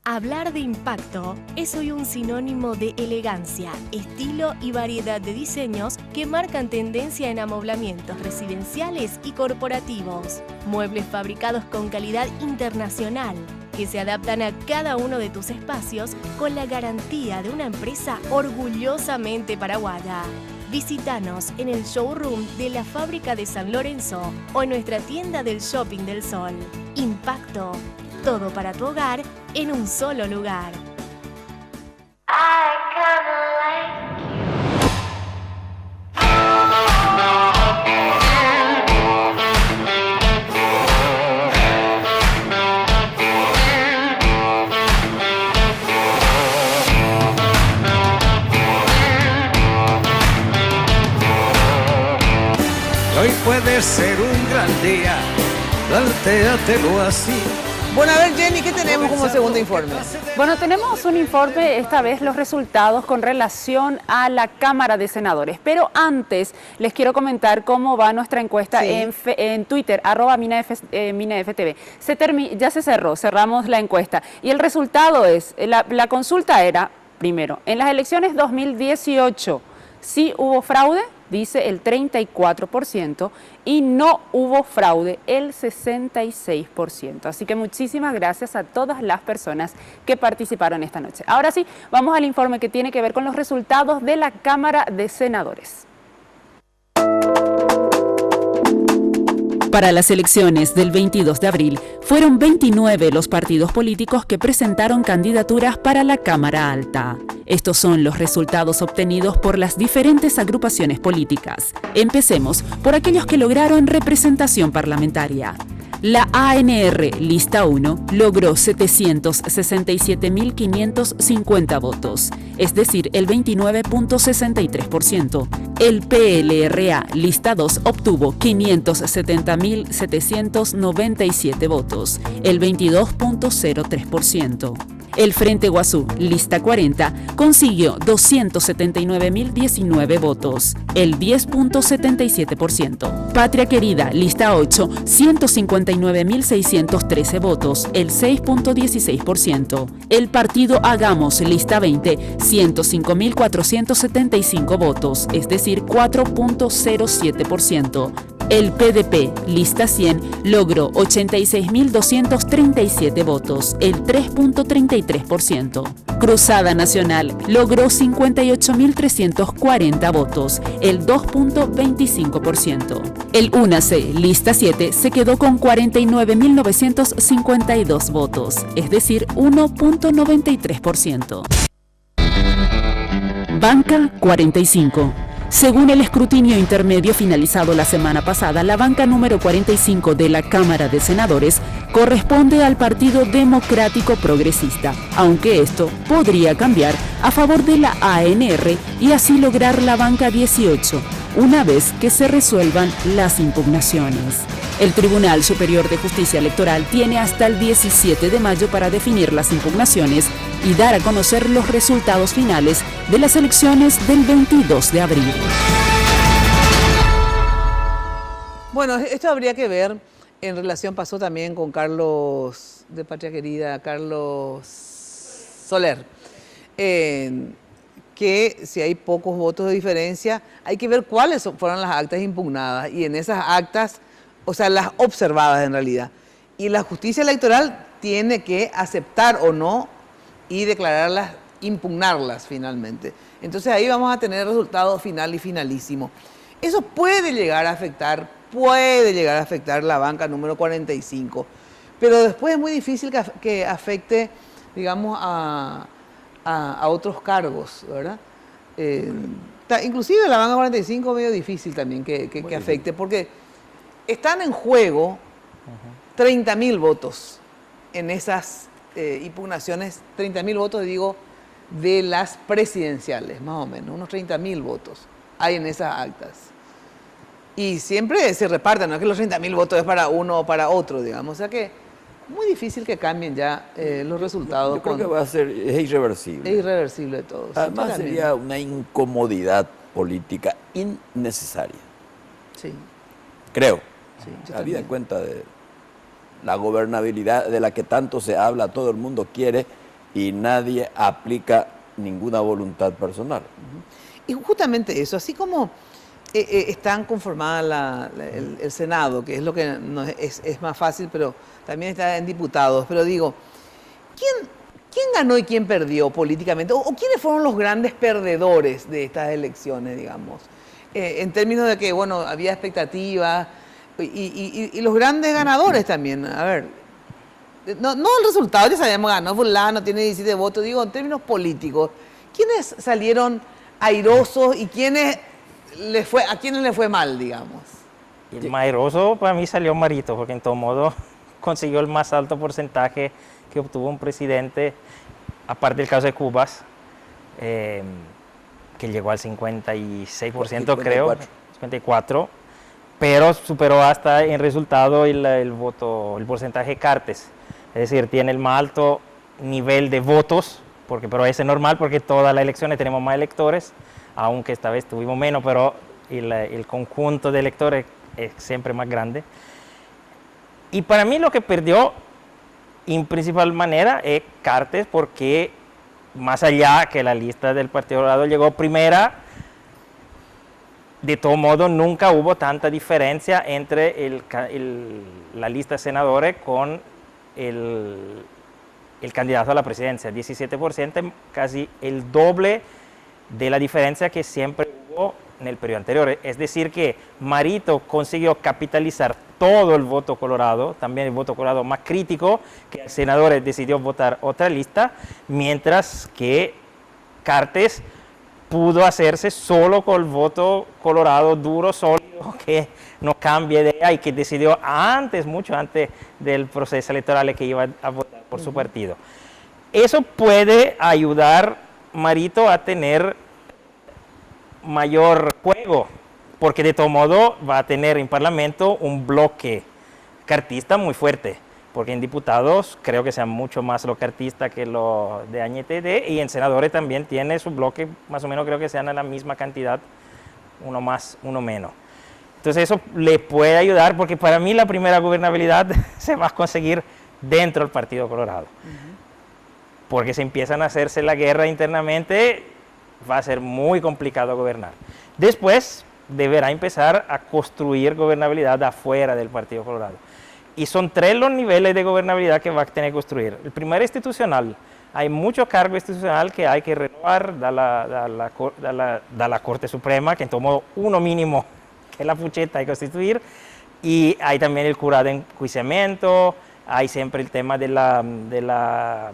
S9: Hablar de impacto es hoy un sinónimo de elegancia, estilo y variedad de diseños que marcan tendencia en amoblamientos residenciales y corporativos. Muebles fabricados con calidad internacional que se adaptan a cada uno de tus espacios con la garantía de una empresa orgullosamente paraguaya. Visítanos en el showroom de la fábrica de San Lorenzo o en nuestra tienda del Shopping del Sol. Impacto. Todo para tu hogar en un solo lugar.
S3: Hoy puede ser un gran día, plantéatelo así.
S4: Bueno, a ver, Jenny, ¿qué tenemos como segundo informe?
S6: Bueno, tenemos un informe, esta vez los resultados con relación a la Cámara de Senadores. Pero antes les quiero comentar cómo va nuestra encuesta en Twitter, @MinaFTV. Ya se cerramos la encuesta. Y el resultado es, la consulta era, primero, en las elecciones 2018, ¿sí hubo fraude? Dice el 34%, y no hubo fraude el 66%. Así que muchísimas gracias a todas las personas que participaron esta noche. Ahora sí, vamos al informe que tiene que ver con los resultados de la Cámara de Senadores.
S2: Para las elecciones del 22 de abril, fueron 29 los partidos políticos que presentaron candidaturas para la Cámara Alta. Estos son los resultados obtenidos por las diferentes agrupaciones políticas. Empecemos por aquellos que lograron representación parlamentaria. La ANR, lista 1, logró 767.550 votos, es decir, el 29.63%. El PLRA, lista 2, obtuvo 570.797 votos, el 22.03%. El Frente Guazú, lista 40, consiguió 279.019 votos, el 10.77%. Patria Querida, lista 8, 159.613 votos, el 6.16%. El Partido Hagamos, lista 20, 105.475 votos, es decir, 4.07%. El PDP, lista 100, logró 86.237 votos, el 3.33%. Cruzada Nacional logró 58.340 votos, el 2.25%. El UNACE, lista 7, se quedó con 49.952 votos, es decir, 1.93%. Banca 45. Según el escrutinio intermedio finalizado la semana pasada, la banca número 45 de la Cámara de Senadores corresponde al Partido Democrático Progresista, aunque esto podría cambiar a favor de la ANR y así lograr la banca 18, una vez que se resuelvan las impugnaciones. El Tribunal Superior de Justicia Electoral tiene hasta el 17 de mayo para definir las impugnaciones y dar a conocer los resultados finales de las elecciones del 22 de abril.
S4: Bueno, esto habría que ver en relación, pasó también con Carlos, de Patria Querida, Carlos Soler, que si hay pocos votos de diferencia, hay que ver cuáles fueron las actas impugnadas y en esas actas, o sea, las observadas en realidad. Y la justicia electoral tiene que aceptar o no y declararlas, impugnarlas finalmente. Entonces ahí vamos a tener el resultado final y finalísimo. Eso puede llegar a afectar la banca número 45, pero después es muy difícil que afecte, digamos, a otros cargos, ¿verdad? Inclusive la banca 45 es medio difícil también que afecte, porque están en juego 30.000 votos en esas impugnaciones, 30.000 votos, digo, de las presidenciales, más o menos, unos 30.000 votos hay en esas actas. Y siempre se reparten, no es que los 30.000 votos es para uno o para otro, digamos, o sea que muy difícil que cambien ya los resultados.
S15: Yo creo que va a ser, es irreversible.
S4: Es irreversible todo.
S15: Además sería una incomodidad política innecesaria.
S4: Sí.
S15: Creo.
S4: Sí,
S15: habida cuenta de la gobernabilidad de la que tanto se habla, todo el mundo quiere y nadie aplica ninguna voluntad personal.
S4: Y justamente eso, así como están conformadas el Senado, que es lo que es más fácil, pero también está en diputados, pero digo, ¿quién ganó y quién perdió políticamente? ¿O quiénes fueron los grandes perdedores de estas elecciones, digamos? En términos de que, bueno, había expectativas y los grandes ganadores también. A ver, no el resultado, ya sabíamos, ganó fulano, tiene 17 votos, digo, en términos políticos, ¿quiénes salieron airosos y a quiénes les fue mal, digamos?
S14: El más airoso para mí salió Marito, porque en todo modo consiguió el más alto porcentaje que obtuvo un presidente, aparte del caso de Cubas, que llegó al 56%,
S15: 54.
S14: creo, 54%, pero superó hasta en resultado el voto, el porcentaje Cartes. Es decir, tiene el más alto nivel de votos, pero ese es normal porque todas las elecciones tenemos más electores, aunque esta vez tuvimos menos, pero el conjunto de electores es siempre más grande. Y para mí lo que perdió en principal manera es Cartes, porque más allá que la lista del Partido Colorado llegó primera, de todo modo nunca hubo tanta diferencia entre la lista de senadores con el candidato a la presidencia, 17%, casi el doble de la diferencia que siempre hubo en el periodo anterior. Es decir que Marito consiguió capitalizar todo el voto colorado, también el voto colorado más crítico, que el senador decidió votar otra lista, mientras que Cartes pudo hacerse solo con el voto colorado duro, sólido, que no cambie de idea y que decidió mucho antes del proceso electoral que iba a votar por su partido. Eso puede ayudar a Marito a tener mayor juego, porque de todo modo va a tener en Parlamento un bloque cartista muy fuerte, porque en diputados creo que sean mucho más los cartistas que los de AñTD, y en senadores también tiene su bloque, más o menos creo que sean a la misma cantidad, uno más, uno menos. Entonces eso le puede ayudar, porque para mí la primera gobernabilidad se va a conseguir dentro del Partido Colorado. Porque si empiezan a hacerse la guerra internamente, va a ser muy complicado gobernar. Después deberá empezar a construir gobernabilidad afuera del Partido Colorado. Y son 3 los niveles de gobernabilidad que va a tener que construir. El primero es institucional. Hay mucho cargo institucional que hay que renovar, da la Corte Suprema, que en todo modo uno mínimo, que es la pucheta, hay que constituir. Y hay también el jurado de enjuiciamiento, hay siempre el tema de la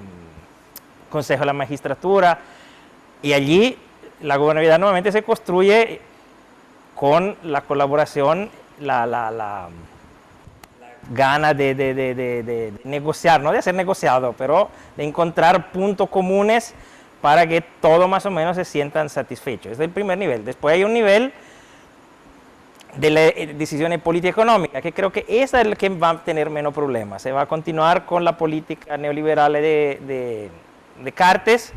S14: Consejo de la Magistratura. Y allí la gobernabilidad nuevamente se construye con la colaboración, la gana de negociar, no de hacer negociado, pero de encontrar puntos comunes para que todos más o menos se sientan satisfechos. Ese es el primer nivel. Después hay un nivel de las decisiones políticas económicas, que creo que esa es la que va a tener menos problemas. Se va a continuar con la política neoliberal de Cartes,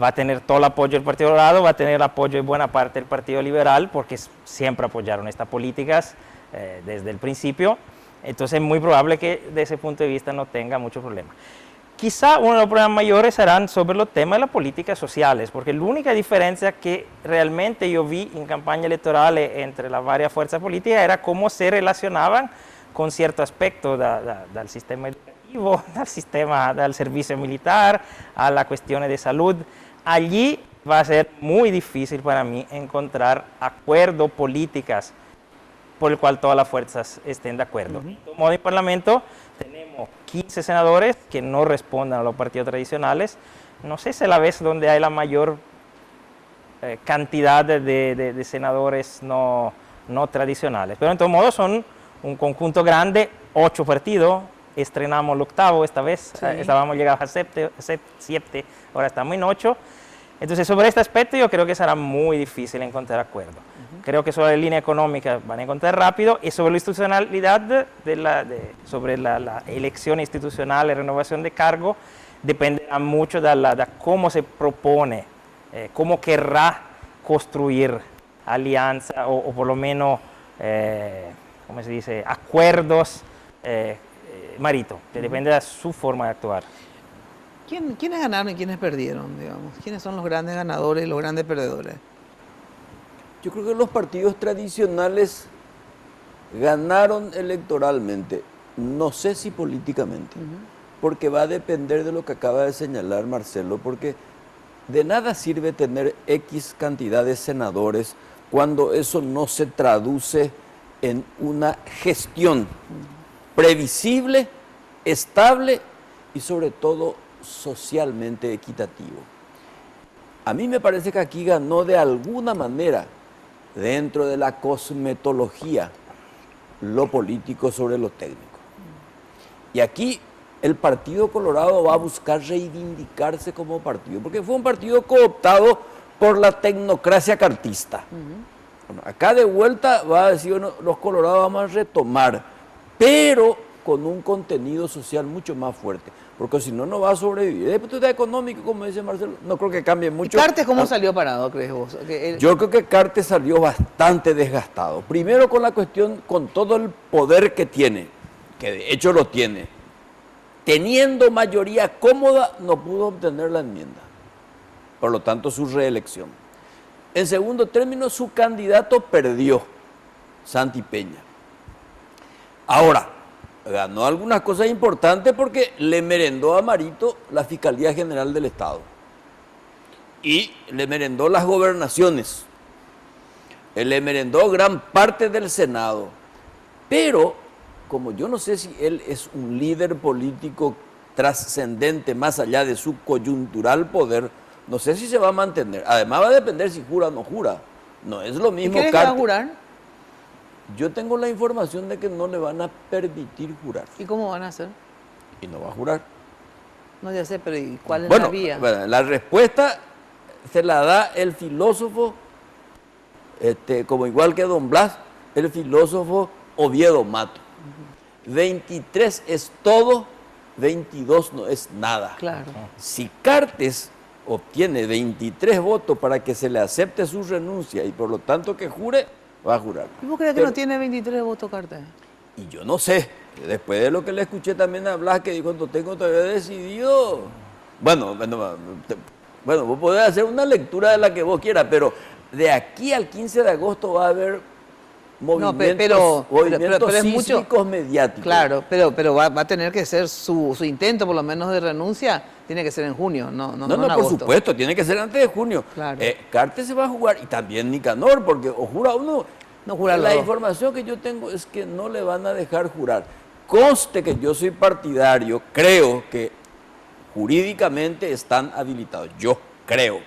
S14: va a tener todo el apoyo del Partido Colorado, va a tener el apoyo de buena parte del Partido Liberal, porque siempre apoyaron estas políticas desde el principio. Entonces es muy probable que desde ese punto de vista no tenga mucho problema. Quizá uno de los problemas mayores serán sobre los temas de las políticas sociales, porque la única diferencia que realmente yo vi en campaña electoral entre las varias fuerzas políticas era cómo se relacionaban con cierto aspecto del sistema educativo, del servicio militar, a las cuestiones de salud. Allí va a ser muy difícil para mí encontrar acuerdos políticas por el cual todas las fuerzas estén de acuerdo. De modo, en Parlamento tenemos 15 senadores que no respondan a los partidos tradicionales. No sé si es la vez donde hay la mayor cantidad de senadores no tradicionales, pero en todo modo son un conjunto grande, 8 partidos. Estrenamos el 8º esta vez, sí. Estábamos llegando a 7, ahora estamos en 8. Entonces, sobre este aspecto yo creo que será muy difícil encontrar acuerdo. Creo que sobre la línea económica van a encontrar rápido, y sobre la institucionalidad, sobre la elección institucional y renovación de cargo, dependerá mucho de cómo se propone, cómo querrá construir alianza o por lo menos, ¿cómo se dice?, acuerdos, Marito, que depende de su forma de actuar.
S4: ¿Quiénes ganaron y quiénes perdieron, digamos? ¿Quiénes son los grandes ganadores y los grandes perdedores?
S15: Yo creo que los partidos tradicionales ganaron electoralmente, no sé si políticamente, porque va a depender de lo que acaba de señalar Marcelo, porque de nada sirve tener X cantidad de senadores cuando eso no se traduce en una gestión previsible, estable y sobre todo socialmente equitativo. A mí me parece que aquí ganó de alguna manera, dentro de la cosmetología, lo político sobre lo técnico. Y aquí el Partido Colorado va a buscar reivindicarse como partido, porque fue un partido cooptado por la tecnocracia cartista. Bueno, acá de vuelta va a decir, bueno, los colorados vamos a retomar, pero con un contenido social mucho más fuerte, porque si no, no va a sobrevivir. Desde el punto de vista económico, como dice Marcelo, no creo que cambie mucho.
S4: ¿Y Cartes cómo salió parado, crees vos?
S15: Yo creo que Cartes salió bastante desgastado. Primero con la cuestión, con todo el poder que tiene, que de hecho lo tiene. Teniendo mayoría cómoda, no pudo obtener la enmienda. Por lo tanto, su reelección. En segundo término, su candidato perdió, Santi Peña. Ahora, ganó algunas cosas importantes porque le merendó a Marito la Fiscalía General del Estado. Y le merendó las gobernaciones. Le merendó gran parte del Senado. Pero, como yo no sé si él es un líder político trascendente más allá de su coyuntural poder, no sé si se va a mantener. Además va a depender si jura o no jura. No es lo mismo.
S4: ¿Crees que va a jurar?
S15: Yo tengo la información de que no le van a permitir jurar.
S4: ¿Y cómo van a hacer?
S15: Y no va a jurar.
S4: No, ya sé, pero ¿y cuál es la vía?
S15: Bueno, la respuesta se la da el filósofo, como igual que Don Blas, el filósofo Oviedo Mato. 23 es todo, 22 no es nada.
S4: Claro.
S15: Si Cartes obtiene 23 votos para que se le acepte su renuncia y por lo tanto que jure, va a jurar.
S4: ¿Y vos crees que no tiene 23 votos Cartes?
S15: Y yo no sé, después de lo que le escuché también a Blas, que dijo, no tengo todavía decidido. Bueno, vos podés hacer una lectura de la que vos quieras, pero de aquí al 15 de agosto va a haber movimientos, movimientos
S4: es mucho
S15: mediáticos.
S4: Claro, pero va a tener que ser su intento, por lo menos de renuncia, tiene que ser en junio, no en
S15: por
S4: agosto.
S15: Supuesto, tiene que ser antes de junio.
S4: Claro.
S15: Cartes se va a jugar, y también Nicanor, porque o jura uno.
S4: No jura
S15: la información que yo tengo es que no le van a dejar jurar. Conste que yo soy partidario, creo que jurídicamente están habilitados. Yo creo.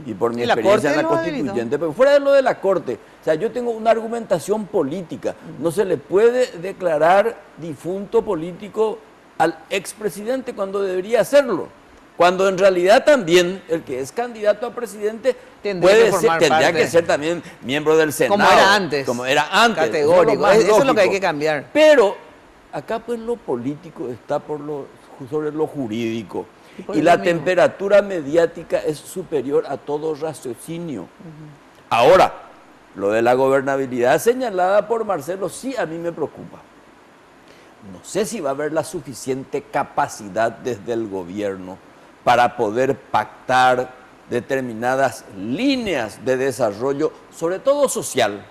S15: Y por mi experiencia en la constituyente, pero fuera de lo de la Corte, o sea, yo tengo una argumentación política. No se le puede declarar difunto político al expresidente cuando debería hacerlo. Cuando en realidad también el que es candidato a presidente tendría que ser también miembro del Senado.
S4: Como era antes. Categórico. Eso es lo que hay que cambiar.
S15: Pero acá pues lo político está sobre lo jurídico. Y la temperatura mediática es superior a todo raciocinio. Ahora, lo de la gobernabilidad señalada por Marcelo sí a mí me preocupa. No sé si va a haber la suficiente capacidad desde el gobierno para poder pactar determinadas líneas de desarrollo, sobre todo social,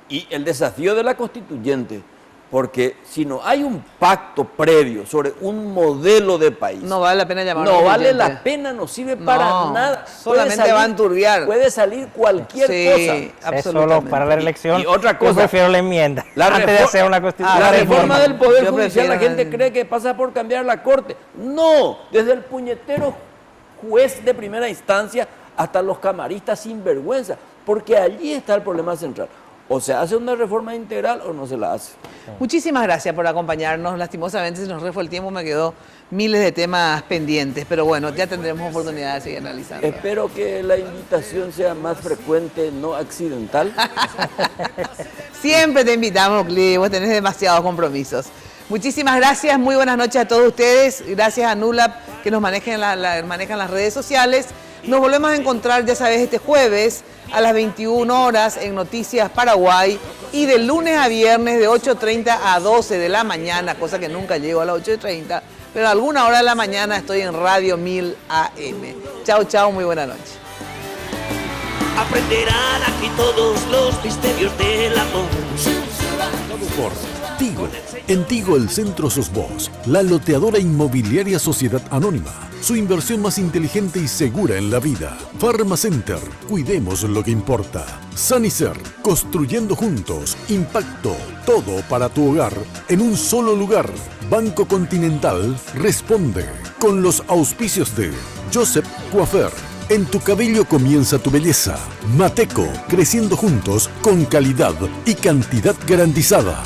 S15: y el desafío de la constituyente, porque si no hay un pacto previo sobre un modelo de país,
S4: no vale la pena llamarlo.
S15: No vale la pena, no sirve para nada.
S4: Solamente va a enturbiar.
S15: Puede salir cualquier cosa.
S14: Es solo para la elección.
S15: Y otra cosa,
S14: yo prefiero la enmienda antes de hacer una constitución.
S15: La reforma del Poder Judicial, la gente cree que pasa por cambiar la Corte. No, desde el puñetero juez de primera instancia hasta los camaristas sin vergüenza, porque allí está el problema central. O se hace una reforma integral o no se la hace.
S4: Muchísimas gracias por acompañarnos. Lastimosamente se nos fue el tiempo, me quedó miles de temas pendientes, pero bueno, ya tendremos oportunidad de seguir analizando.
S15: Espero que la invitación sea más frecuente, no accidental.
S4: Siempre te invitamos, Cli, vos tenés demasiados compromisos. Muchísimas gracias, muy buenas noches a todos ustedes. Gracias a Nulap que nos manejan las redes sociales. Nos volvemos a encontrar, ya sabes, este jueves a las 21 horas en Noticias Paraguay y de lunes a viernes de 8:30 a 12 de la mañana, cosa que nunca llego a las 8:30, pero a alguna hora de la mañana estoy en Radio 1000 AM. Chao, chao, muy buena noche.
S16: Aprenderán aquí todos los misterios del amor.
S1: Por Tigo. En Tigo el centro sos vos. La loteadora inmobiliaria Sociedad Anónima. Su inversión más inteligente y segura en la vida. Farmacenter. Cuidemos lo que importa. Sanicer. Construyendo juntos. Impacto. Todo para tu hogar en un solo lugar. Banco Continental responde. Con los auspicios de Joseph Coiffeur. En tu cabello comienza tu belleza. Mateco, creciendo juntos con calidad y cantidad garantizada.